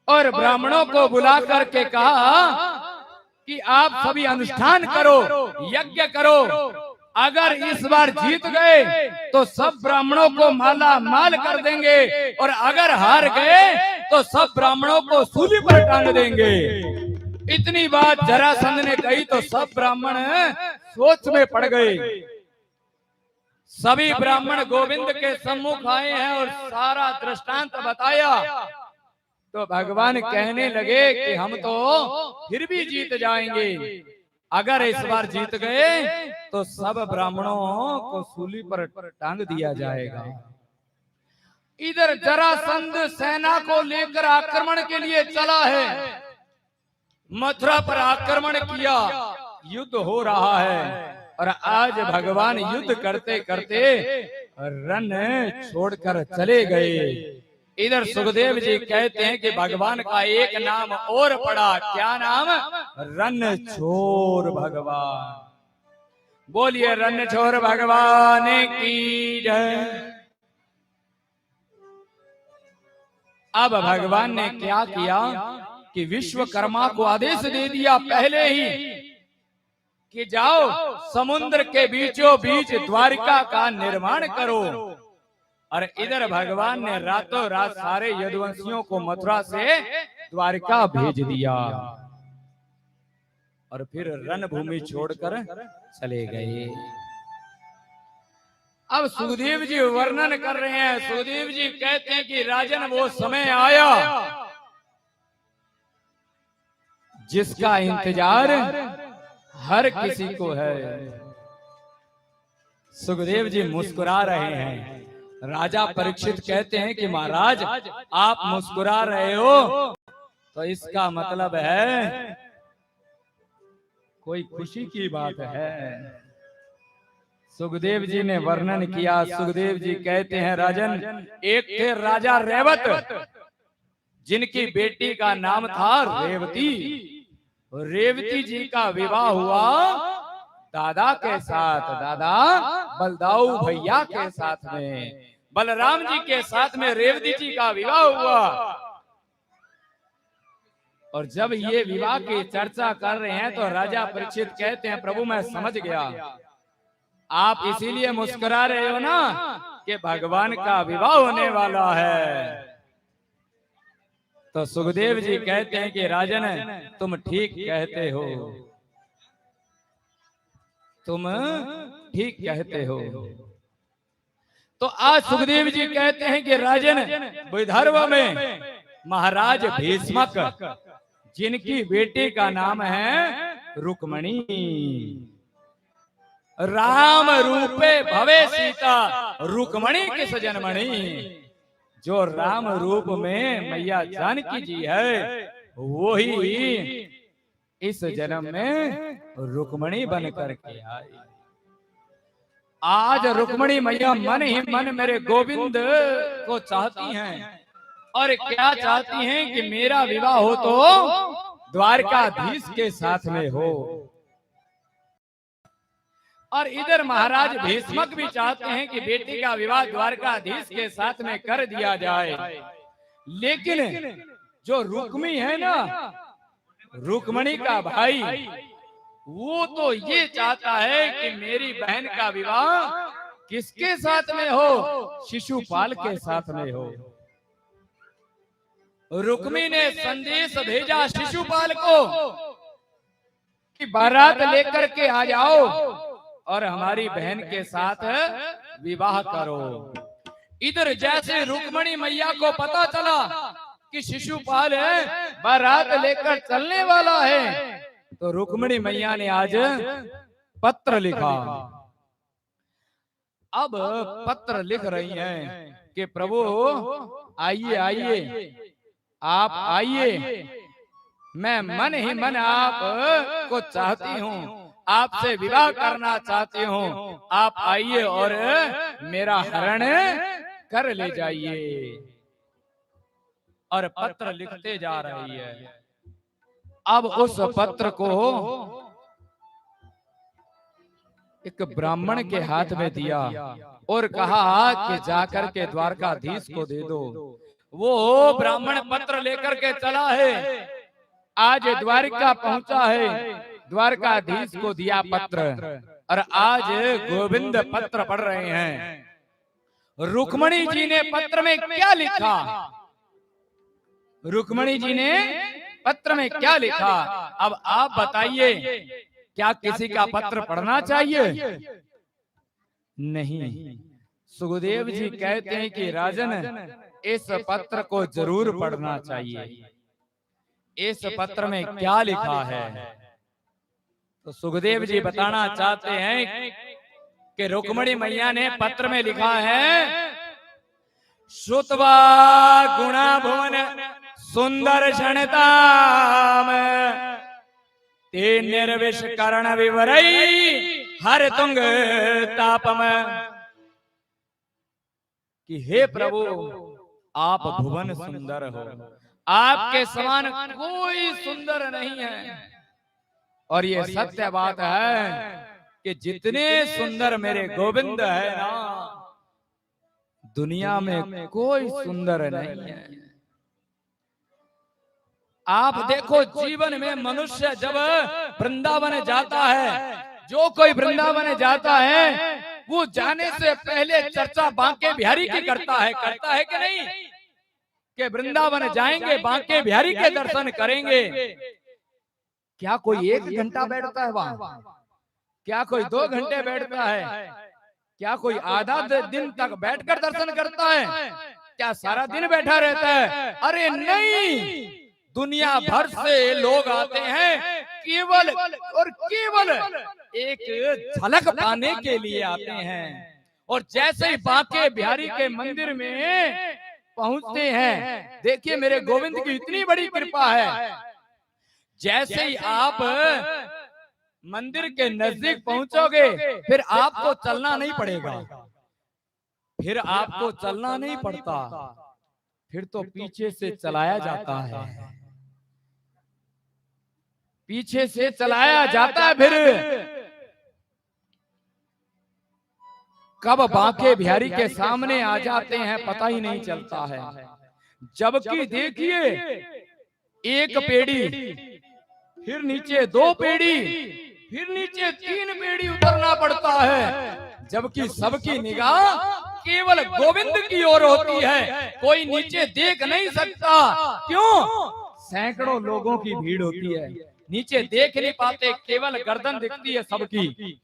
और ब्राह्मणों को बुला करके कहा कि आप सभी अनुष्ठान करो, यज्ञ करो। अगर इस बार जीत गए तो सब ब्राह्मणों को माला माल कर देंगे और अगर हार गए तो सब ब्राह्मणों को सूली पर टांग देंगे। इतनी बात जरासंध ने कही तो सब ब्राह्मण सोच में पड़ गए। सभी ब्राह्मण गोविंद के सम्मुख आए हैं और सारा दृष्टांत बताया। तो भगवान कहने लगे कि हम तो फिर भी जीत जाएंगे, अगर इस बार जीत गए तो सब ब्राह्मणों को सूली पर टांग दिया जाएगा। इधर जरासंध सेना को लेकर आक्रमण के लिए चला है, मथुरा पर आक्रमण किया, युद्ध हो रहा है। और आज भगवान युद्ध करते करते रन छोड़कर चले गए। इधर सुखदेव जी कहते हैं कि भगवान का एक नाम और पड़ा, क्या नाम? रणछोड़ भगवान। बोलिए रणछोड़ भगवान की जय। अब भगवान ने क्या किया कि विश्वकर्मा को आदेश दे दिया पहले ही कि जाओ समुद्र के बीचों बीच द्वारिका का निर्माण करो। और इधर भगवान ने रातों रात सारे यदुवंशियों को मथुरा से द्वारिका भेज दिया और फिर रणभूमि छोड़कर चले गए। अब सुखदेव जी वर्णन कर रहे हैं। सुखदेव जी कहते हैं कि राजन वो समय आया जिसका इंतजार हर किसी को है। सुखदेव जी मुस्कुरा रहे हैं। राजा परीक्षित कहते हैं कि महाराज आप मुस्कुरा रहे हो तो इसका मतलब है कोई खुशी की बात है। सुखदेव जी ने वर्णन किया। सुखदेव जी कहते हैं राजन, एक थे राजा रेवत जिनकी बेटी का नाम था रेवती। रेवती जी का विवाह हुआ दादा के साथ, दादा बलदाऊ भैया के साथ में, बलराम जी के साथ में रेवती जी का विवाह हुआ। और जब ये विवाह की चर्चा कर रहे हैं तो राजा परीक्षित कहते हैं, प्रभु मैं समझ गया, आप इसीलिए मुस्कुरा रहे हो ना कि भगवान का विवाह होने वाला है। तो सुखदेव जी कहते हैं कि राजन तुम ठीक कहते हो, तुम ठीक कहते हो। तो आज सुखदेव जी कहते हैं कि राजन विदर्भ में महाराज भीष्मक, जिनकी बेटी का नाम है रुक्मणी, राम रूपे भवे सीता रुक्मणी किस जन्मणी, जो राम रूप में मैया जानकी जी है वो ही इस जन्म में रुक्मणी बन करके आई। आज रुक्मणी मैया मन ही मन मेरे गोविंद को चाहती हैं, और क्या चाहती हैं कि मेरा विवाह हो तो द्वारकाधीश के साथ में हो। और इधर महाराज भीष्मक भी चाहते हैं कि बेटी का विवाह द्वारकाधीश के साथ में कर दिया जाए। लेकिन जो रुक्मी है ना, रुक्मणी का भाई, वो तो ये चाहता है कि मेरी बहन का विवाह किसके साथ में हो, शिशुपाल के साथ में हो। रुक्मी ने संदेश भेजा शिशुपाल को कि बारात लेकर के आ जाओ और हमारी बहन के साथ विवाह करो। इधर जैसे रुक्मणी मैया को पता चला कि शिशुपाल बारात लेकर चलने वाला है, तो रुक्मणी मैया ने आज पत्र लिखा। अब पत्र लिख रही हैं कि प्रभु आइए आइए, आप आइए, मैं मन ही मन आप को चाहती हूँ, आपसे विवाह करना चाहती हूँ, आप आइए और मेरा हरण कर ले जाइए। और पत्र लिखते जा रही है। अब उस पत्र को एक ब्राह्मण के हाथ में दिया और कहा कि जाकर के द्वारकाधीश को दे दो। वो ब्राह्मण पत्र लेकर के चला है, आज द्वारका पहुंचा है, द्वारकाधीश को दिया पत्र, और आज गोविंद पत्र पढ़ रहे हैं। रुक्मणी जी ने पत्र में क्या लिखा, रुक्मणी जी ने पत्र में क्या लिखा, अब आप बताइए, क्या किसी का पत्र पढ़ना चाहिए? नहीं। सुखदेव जी कहते हैं कि राजन इस पत्र को जरूर पढ़ना चाहिए। इस पत्र में क्या लिखा है? तो सुखदेव जी बताना चाहते हैं कि रुक्मणी मैया ने पत्र में लिखा है, श्रुत्वा गुणा भुवन सुंदर क्षणताम ते निर्विश कर्ण विवरई हर तुंग तापम। कि हे प्रभु आप भुवन सुंदर हो, आपके समान कोई सुंदर नहीं है। और ये सत्य बात है कि जितने सुंदर मेरे गोविंद है ना, दुनिया में कोई सुंदर नहीं है। आप देखो जीवन में मनुष्य जब वृंदावन जाता है, जो कोई वृंदावन जाता है वो जाने से पहले चर्चा बांके बिहारी की करता है कि नहीं? कि वृंदावन जाएंगे, बांके बिहारी के दर्शन करेंगे। क्या कोई 1 घंटा बैठता है वहां? क्या कोई 2 घंटे बैठता है? क्या कोई आधा दिन तक बैठकर दर्शन करता है? क्या सारा दिन बैठा रहता है? अरे नहीं, दुनिया भर से लोग आते हैं केवल और केवल एक झलक पाने के लिए आते हैं। और जैसे ही बांके बिहारी के मंदिर में पहुंचते हैं, देखिए मेरे गोविंद की इतनी बड़ी कृपा है, जैसे ही आप मंदिर के नजदीक पहुंचोगे फिर आपको चलना नहीं पड़ेगा, फिर आपको चलना नहीं पड़ता, फिर तो पीछे से चलाया जाता है, पीछे से चलाया जाता है। फिर कब बांके बिहारी के सामने आ जाते हैं पता ही नहीं चलता है। जबकि देखिए, एक पेड़ी, फिर नीचे 2 पेड़ी, फिर नीचे 3 पेड़ी उतरना पड़ता है, जबकि सबकी निगाह केवल गोविंद की ओर होती है। कोई नीचे देख नहीं सकता, क्यों? सैकड़ों लोगों की भीड़ होती है, नीचे देख नहीं पाते, केवल गर्दन दिखती है सबकी,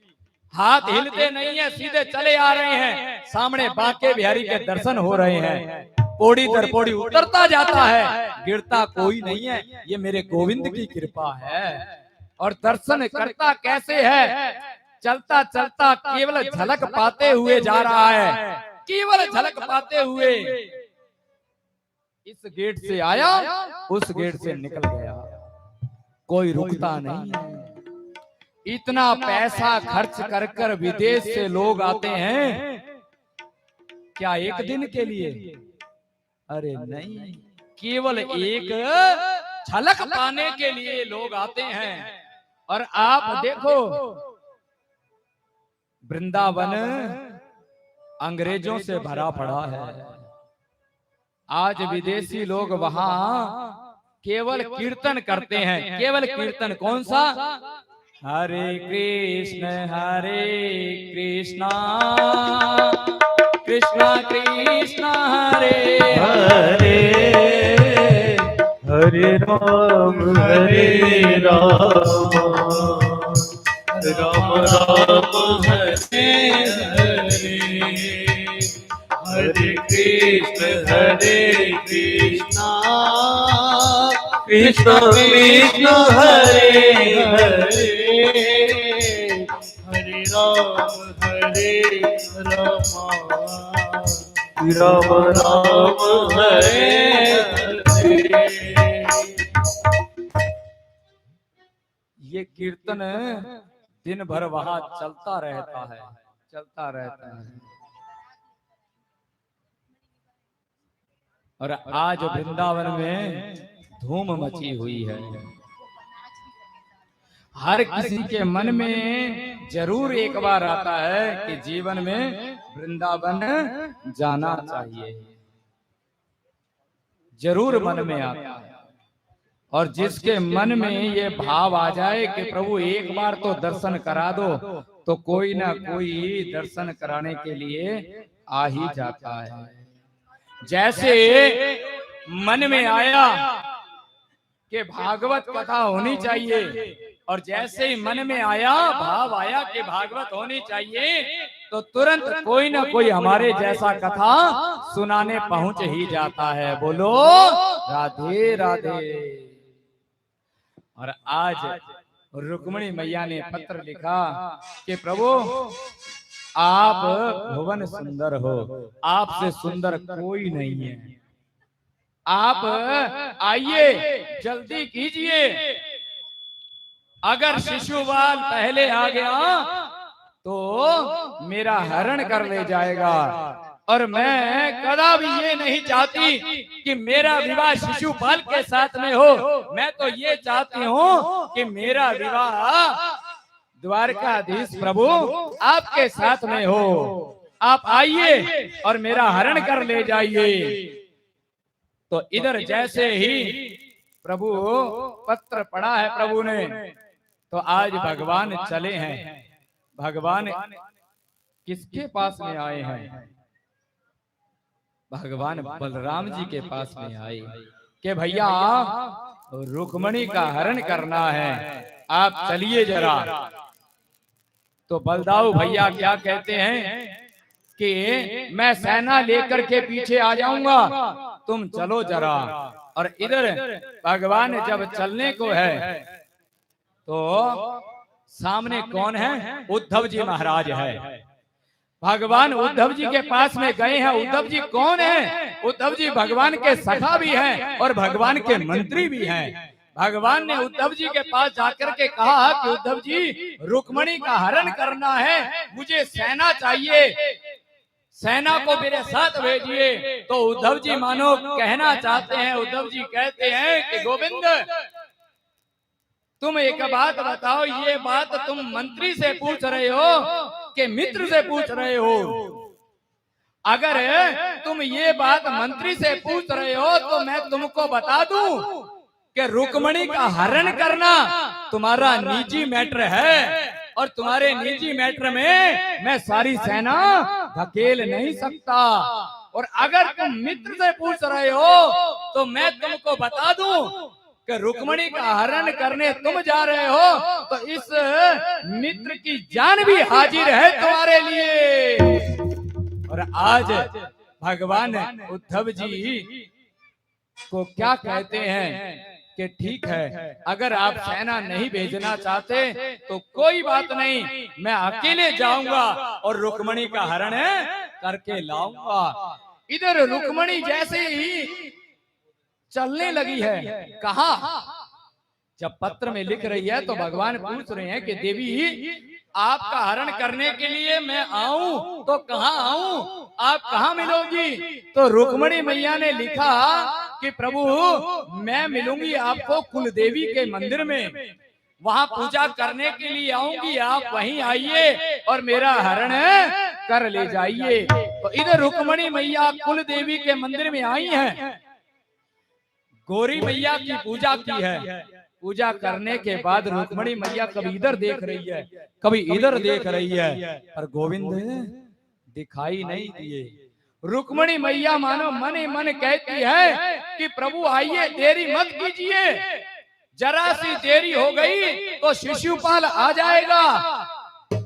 हाथ हिलते नहीं है, सीधे चले आ रहे हैं। सामने बांके बिहारी के दर्शन हो रहे हैं, पौड़ी दर पौड़ी उतरता जाता है, गिरता कोई नहीं है। ये मेरे गोविंद की कृपा है। और दर्शन करता कैसे है? चलता चलता केवल झलक पाते हुए जा रहा है, केवल झलक पाते हुए। इस गेट से आया, उस गेट से निकल गया, कोई रुकता नहीं है। इतना पैसा खर्च कर कर विदेश से लोग आते हैं, क्या एक दिन के लिए? अरे नहीं, केवल एक झलक पाने के लिए लोग आते हैं। और आप देखो, वृंदावन अंग्रेजों से भरा पड़ा है। आज विदेशी लोग वहां केवल कीर्तन करते हैं, केवल कीर्तन। कौन सा? हरे कृष्ण कृष्णा कृष्णा हरे हरे, हरे राम राम राम हरे हरे, हरे कृष्ण कृष्ण कृष्ण हरे हरे, हरे राम राम राम हरे हरे। ये कीर्तन दिन भर वहां चलता रहता है, चलता रहता है। और आज वृंदावन में धूम मची हुई है। हर किसी के मन में जरूर एक बार आता है कि जीवन में वृंदावन जाना चाहिए, जरूर मन में आता है। और जिसके मन में ये भाव आ जाए कि प्रभु एक बार तो दर्शन करा दो, तो कोई ना कोई दर्शन कराने के लिए आ ही जाता है। जैसे मन में आया कि भागवत कथा होनी चाहिए, और जैसे ही मन में आया, भाव आया कि भागवत होनी चाहिए, तो तुरंत कोई ना कोई हमारे जैसा कथा सुनाने पहुंच ही जाता है। बोलो राधे राधे। और आज रुक्मिणी मैया ने पत्र लिखा कि प्रभु आप भुवन सुंदर हो, आपसे सुंदर कोई नहीं है, आप आइए, जल्दी कीजिए। अगर शिशुपाल पहले आ गया तो मेरा हरण कर ले जाएगा, और मैं कदापि ये नहीं चाहती कि मेरा विवाह शिशुपाल के साथ में हो। मैं तो ये चाहती हूँ कि मेरा विवाह द्वारकाधीश प्रभु आपके साथ में हो। आप आइए और मेरा हरण कर ले जाइए। तो इधर जैसे ही प्रभु पत्र पढ़ा है प्रभु ने, तो आज भगवान चले हैं। भगवान किसके पास में आए हैं? भगवान बलराम जी के पास में आए कि भैया रुक्मिणी का हरण करना है, आप चलिए जरा। तो बलदाऊ भैया क्या कहते हैं कि मैं सेना लेकर के पीछे आ जाऊंगा, तुम चलो जरा। और इधर भगवान जब चलने को है तो सामने कौन है? उद्धव जी महाराज है। भगवान उद्धव जी के पास में गए हैं। उद्धव जी कौन है? उद्धव जी भगवान के सखा भी हैं और भगवान के मंत्री भी हैं। भगवान ने उद्धव जी के पास जाकर के कहा कि उद्धव जी रुक्मिणी का हरण करना है, मुझे सेना चाहिए, सेना को मेरे साथ भेजिए। तो उद्धव जी मानो कहना चाहते हैं, उद्धव जी कहते हैं कि गोविंद तुम एक बात बताओ, ये बात तुम मंत्री से पूछ रहे हो के मित्र से पूछ रहे हो। अगर तुम ये बात मंत्री से पूछ रहे हो तो मैं तुमको बता दूं कि रुक्मणी का हरण करना तुम्हारा निजी मैटर है, और तुम्हारे निजी मैटर में मैं सारी सेना धकेल नहीं सकता। और अगर तुम मित्र से पूछ रहे हो तो मैं तुमको बता दूं कि रुक्मणी का हरण करने तुम जा रहे हो तो इस मित्र की जान भी हाजिर है तुम्हारे लिए। और आज भगवान उद्धव जी को क्या कहते हैं कि ठीक है, अगर आप सेना नहीं भेजना चाहते तो कोई बात नहीं, मैं अकेले जाऊंगा और रुक्मणी का हरण करके लाऊंगा। इधर रुक्मणी जैसे ही चलने लगी है, कहा जब पत्र में लिख रही है तो भगवान पूछ रहे हैं कि देवी आपका हरण करने के लिए मैं आऊं तो कहाँ आऊं, आप कहाँ मिलोगी? तो रुक्मणी मैया ने लिखा कि प्रभु मैं मिलूंगी आपको कुलदेवी के मंदिर में, वहां पूजा करने के लिए आऊंगी, आप वहीं आइए और मेरा हरण कर ले जाइए। तो इधर रुक्मणी मैया कुलदेवी के मंदिर में आई हैं, गौरी मैया की पूजा की है। पूजा करने के बाद रुक्मणी मैया कभी इधर देख रही है, कभी इधर देख रही है, पर गोविंद दिखाई नहीं दिए। रुक्मणी मैया मानो मन ही मन कहती है कि प्रभु आइए, देरी मत कीजिए, जरा सी देरी हो गई तो शिशुपाल आ जाएगा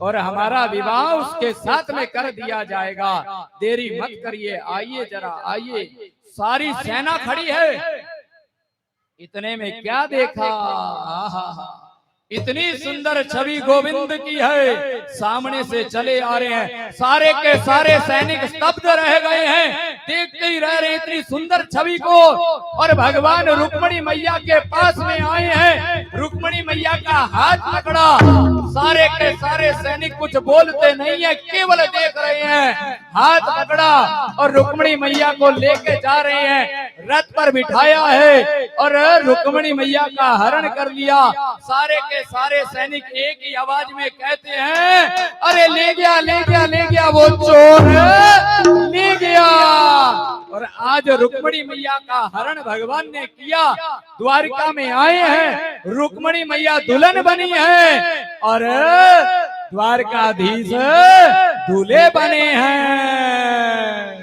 और हमारा विवाह उसके साथ में कर दिया जाएगा, देरी मत करिए, आइए जरा आइए। सारी सेना खड़ी है। इतने में क्या देखा, इतनी सुंदर छवि गोविंद की है, सामने से चले आ रहे हैं, सारे के सारे सैनिक स्तब्ध रह गए हैं, देखते ही रह रहे इतनी सुंदर छवि को। और भगवान रुक्मणी मैया के पास में आए हैं, रुक्मणी मैया का हाथ पकड़ा, सारे के सारे सैनिक कुछ बोलते नहीं है, केवल देख रहे हैं, हाथ पकड़ा और रुक्मणी मैया को लेके जा रहे हैं, रथ पर बिठाया है और रुक्मणी मैया का हरण कर लिया। सारे के सारे सैनिक एक ही आवाज में कहते हैं, अरे ले गया ले गया ले गया, वो चोर ले गया। और आज रुक्मणी मैया का हरण भगवान ने किया, द्वारिका में आए हैं, रुक्मणी मैया दुल्हन बनी है और द्वारकाधीश दूल्हे बने हैं।